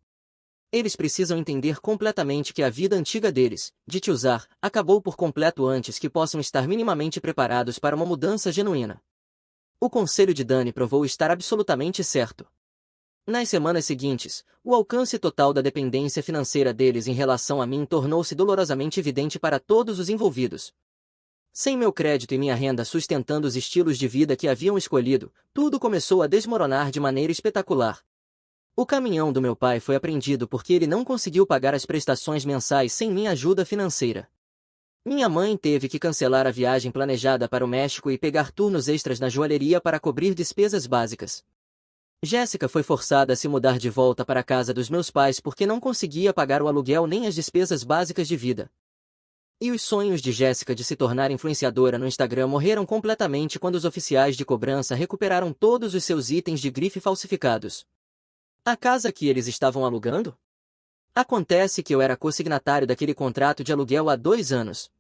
Eles precisam entender completamente que a vida antiga deles, de te usar, acabou por completo antes que possam estar minimamente preparados para uma mudança genuína. O conselho de Dani provou estar absolutamente certo. Nas semanas seguintes, o alcance total da dependência financeira deles em relação a mim tornou-se dolorosamente evidente para todos os envolvidos. Sem meu crédito e minha renda sustentando os estilos de vida que haviam escolhido, tudo começou a desmoronar de maneira espetacular. O caminhão do meu pai foi apreendido porque ele não conseguiu pagar as prestações mensais sem minha ajuda financeira. Minha mãe teve que cancelar a viagem planejada para o México e pegar turnos extras na joalheria para cobrir despesas básicas. Jéssica foi forçada a se mudar de volta para a casa dos meus pais porque não conseguia pagar o aluguel nem as despesas básicas de vida. E os sonhos de Jéssica de se tornar influenciadora no Instagram morreram completamente quando os oficiais de cobrança recuperaram todos os seus itens de grife falsificados. A casa que eles estavam alugando? Acontece que eu era consignatário daquele contrato de aluguel há 2 anos.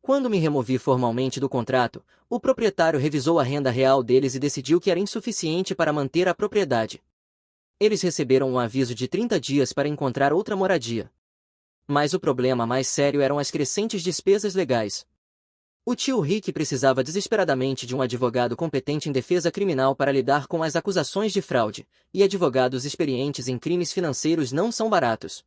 Quando me removi formalmente do contrato, o proprietário revisou a renda real deles e decidiu que era insuficiente para manter a propriedade. Eles receberam um aviso de 30 dias para encontrar outra moradia. Mas o problema mais sério eram as crescentes despesas legais. O tio Rick precisava desesperadamente de um advogado competente em defesa criminal para lidar com as acusações de fraude, e advogados experientes em crimes financeiros não são baratos.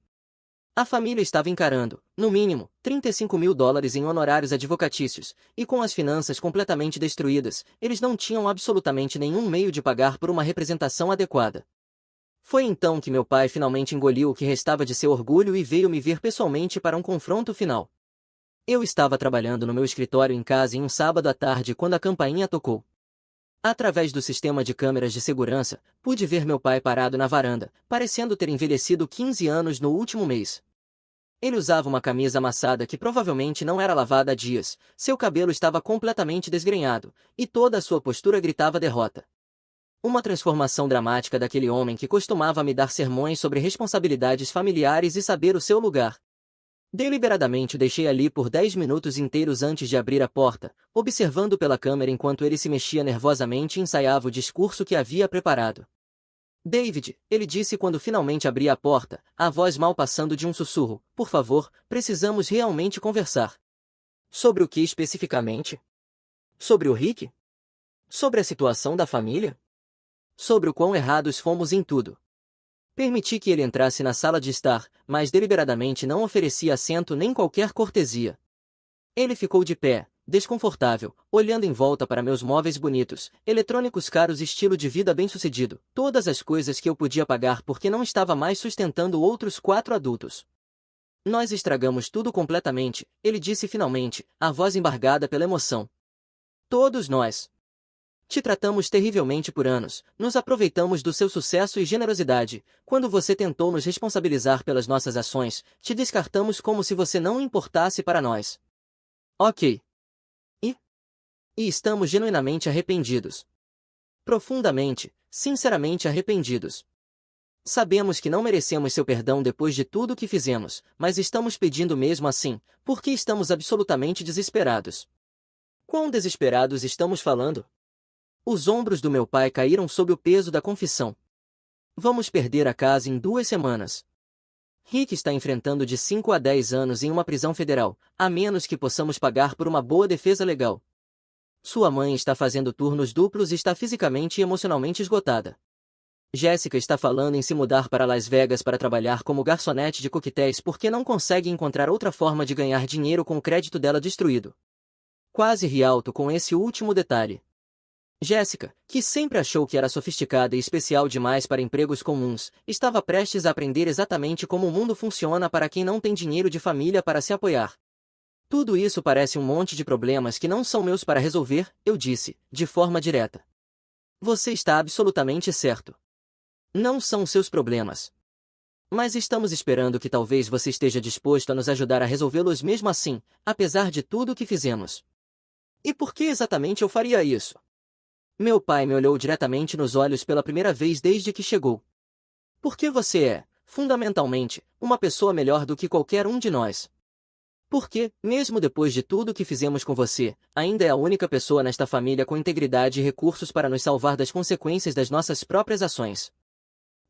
A família estava encarando, no mínimo, US$ 35.000 em honorários advocatícios, e com as finanças completamente destruídas, eles não tinham absolutamente nenhum meio de pagar por uma representação adequada. Foi então que meu pai finalmente engoliu o que restava de seu orgulho e veio me ver pessoalmente para um confronto final. Eu estava trabalhando no meu escritório em casa em um sábado à tarde quando a campainha tocou. Através do sistema de câmeras de segurança, pude ver meu pai parado na varanda, parecendo ter envelhecido 15 anos no último mês. Ele usava uma camisa amassada que provavelmente não era lavada há dias, seu cabelo estava completamente desgrenhado, e toda a sua postura gritava derrota. Uma transformação dramática daquele homem que costumava me dar sermões sobre responsabilidades familiares e saber o seu lugar. Deliberadamente o deixei ali por 10 minutos inteiros antes de abrir a porta, observando pela câmera enquanto ele se mexia nervosamente e ensaiava o discurso que havia preparado. David, ele disse quando finalmente abri a porta, a voz mal passando de um sussurro, por favor, precisamos realmente conversar. Sobre o que especificamente? Sobre o Rick? Sobre a situação da família? Sobre o quão errados fomos em tudo. Permiti que ele entrasse na sala de estar, mas deliberadamente não oferecia assento nem qualquer cortesia. Ele ficou de pé, desconfortável, olhando em volta para meus móveis bonitos, eletrônicos caros e estilo de vida bem-sucedido, todas as coisas que eu podia pagar porque não estava mais sustentando outros 4 adultos. Nós estragamos tudo completamente, ele disse finalmente, a voz embargada pela emoção. Todos nós. Te tratamos terrivelmente por anos, nos aproveitamos do seu sucesso e generosidade. Quando você tentou nos responsabilizar pelas nossas ações, te descartamos como se você não importasse para nós. Ok. E estamos genuinamente arrependidos. Profundamente, sinceramente arrependidos. Sabemos que não merecemos seu perdão depois de tudo o que fizemos, mas estamos pedindo mesmo assim, porque estamos absolutamente desesperados. Quão desesperados estamos falando? Os ombros do meu pai caíram sob o peso da confissão. Vamos perder a casa em 2 semanas. Rick está enfrentando de 5 a 10 anos em uma prisão federal, a menos que possamos pagar por uma boa defesa legal. Sua mãe está fazendo turnos duplos e está fisicamente e emocionalmente esgotada. Jéssica está falando em se mudar para Las Vegas para trabalhar como garçonete de coquetéis porque não consegue encontrar outra forma de ganhar dinheiro com o crédito dela destruído. Quase ri alto com esse último detalhe. Jéssica, que sempre achou que era sofisticada e especial demais para empregos comuns, estava prestes a aprender exatamente como o mundo funciona para quem não tem dinheiro de família para se apoiar. Tudo isso parece um monte de problemas que não são meus para resolver, eu disse, de forma direta. Você está absolutamente certo. Não são seus problemas. Mas estamos esperando que talvez você esteja disposto a nos ajudar a resolvê-los mesmo assim, apesar de tudo o que fizemos. E por que exatamente eu faria isso? Meu pai me olhou diretamente nos olhos pela primeira vez desde que chegou. Porque você é, fundamentalmente, uma pessoa melhor do que qualquer um de nós. Porque, mesmo depois de tudo o que fizemos com você, ainda é a única pessoa nesta família com integridade e recursos para nos salvar das consequências das nossas próprias ações.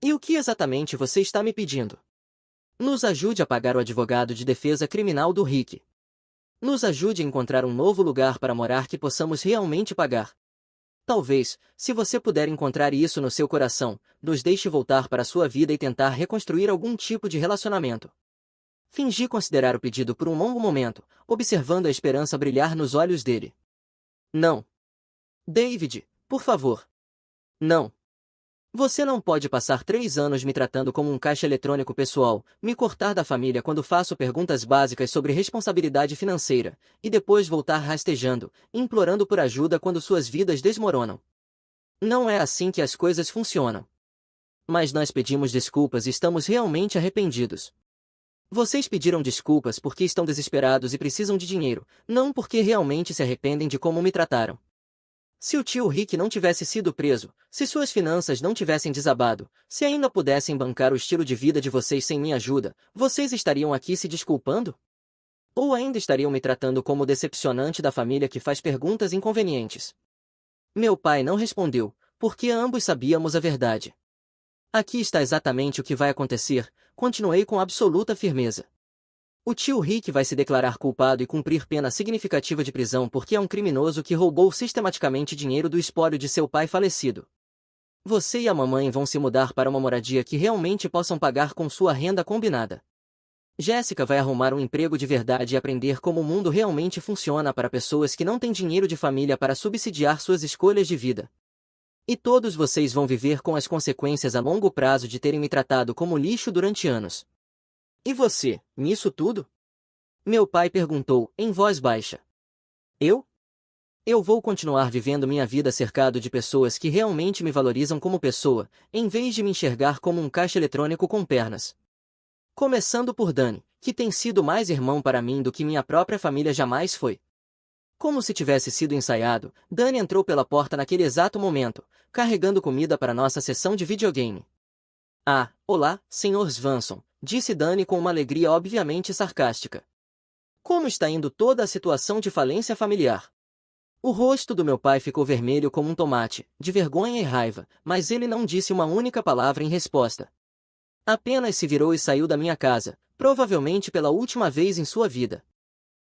E o que exatamente você está me pedindo? Nos ajude a pagar o advogado de defesa criminal do Rick. Nos ajude a encontrar um novo lugar para morar que possamos realmente pagar. Talvez, se você puder encontrar isso no seu coração, nos deixe voltar para a sua vida e tentar reconstruir algum tipo de relacionamento. Fingi considerar o pedido por um longo momento, observando a esperança brilhar nos olhos dele. Não. David, por favor. Não. Você não pode passar 3 anos me tratando como um caixa eletrônico pessoal, me cortar da família quando faço perguntas básicas sobre responsabilidade financeira, e depois voltar rastejando, implorando por ajuda quando suas vidas desmoronam. Não é assim que as coisas funcionam. Mas nós pedimos desculpas e estamos realmente arrependidos. Vocês pediram desculpas porque estão desesperados e precisam de dinheiro, não porque realmente se arrependem de como me trataram. Se o tio Rick não tivesse sido preso, se suas finanças não tivessem desabado, se ainda pudessem bancar o estilo de vida de vocês sem minha ajuda, vocês estariam aqui se desculpando? Ou ainda estariam me tratando como o decepcionante da família que faz perguntas inconvenientes? Meu pai não respondeu, porque ambos sabíamos a verdade. Aqui está exatamente o que vai acontecer, continuei com absoluta firmeza. O tio Rick vai se declarar culpado e cumprir pena significativa de prisão porque é um criminoso que roubou sistematicamente dinheiro do espólio de seu pai falecido. Você e a mamãe vão se mudar para uma moradia que realmente possam pagar com sua renda combinada. Jéssica vai arrumar um emprego de verdade e aprender como o mundo realmente funciona para pessoas que não têm dinheiro de família para subsidiar suas escolhas de vida. E todos vocês vão viver com as consequências a longo prazo de terem me tratado como lixo durante anos. E você, nisso tudo? Meu pai perguntou, em voz baixa. Eu? Eu vou continuar vivendo minha vida cercado de pessoas que realmente me valorizam como pessoa, em vez de me enxergar como um caixa eletrônico com pernas. Começando por Dani, que tem sido mais irmão para mim do que minha própria família jamais foi. Como se tivesse sido ensaiado, Dani entrou pela porta naquele exato momento, carregando comida para nossa sessão de videogame. Ah, olá, Sr. Svanson, disse Dani com uma alegria obviamente sarcástica. Como está indo toda a situação de falência familiar? O rosto do meu pai ficou vermelho como um tomate, de vergonha e raiva, mas ele não disse uma única palavra em resposta. Apenas se virou e saiu da minha casa, provavelmente pela última vez em sua vida.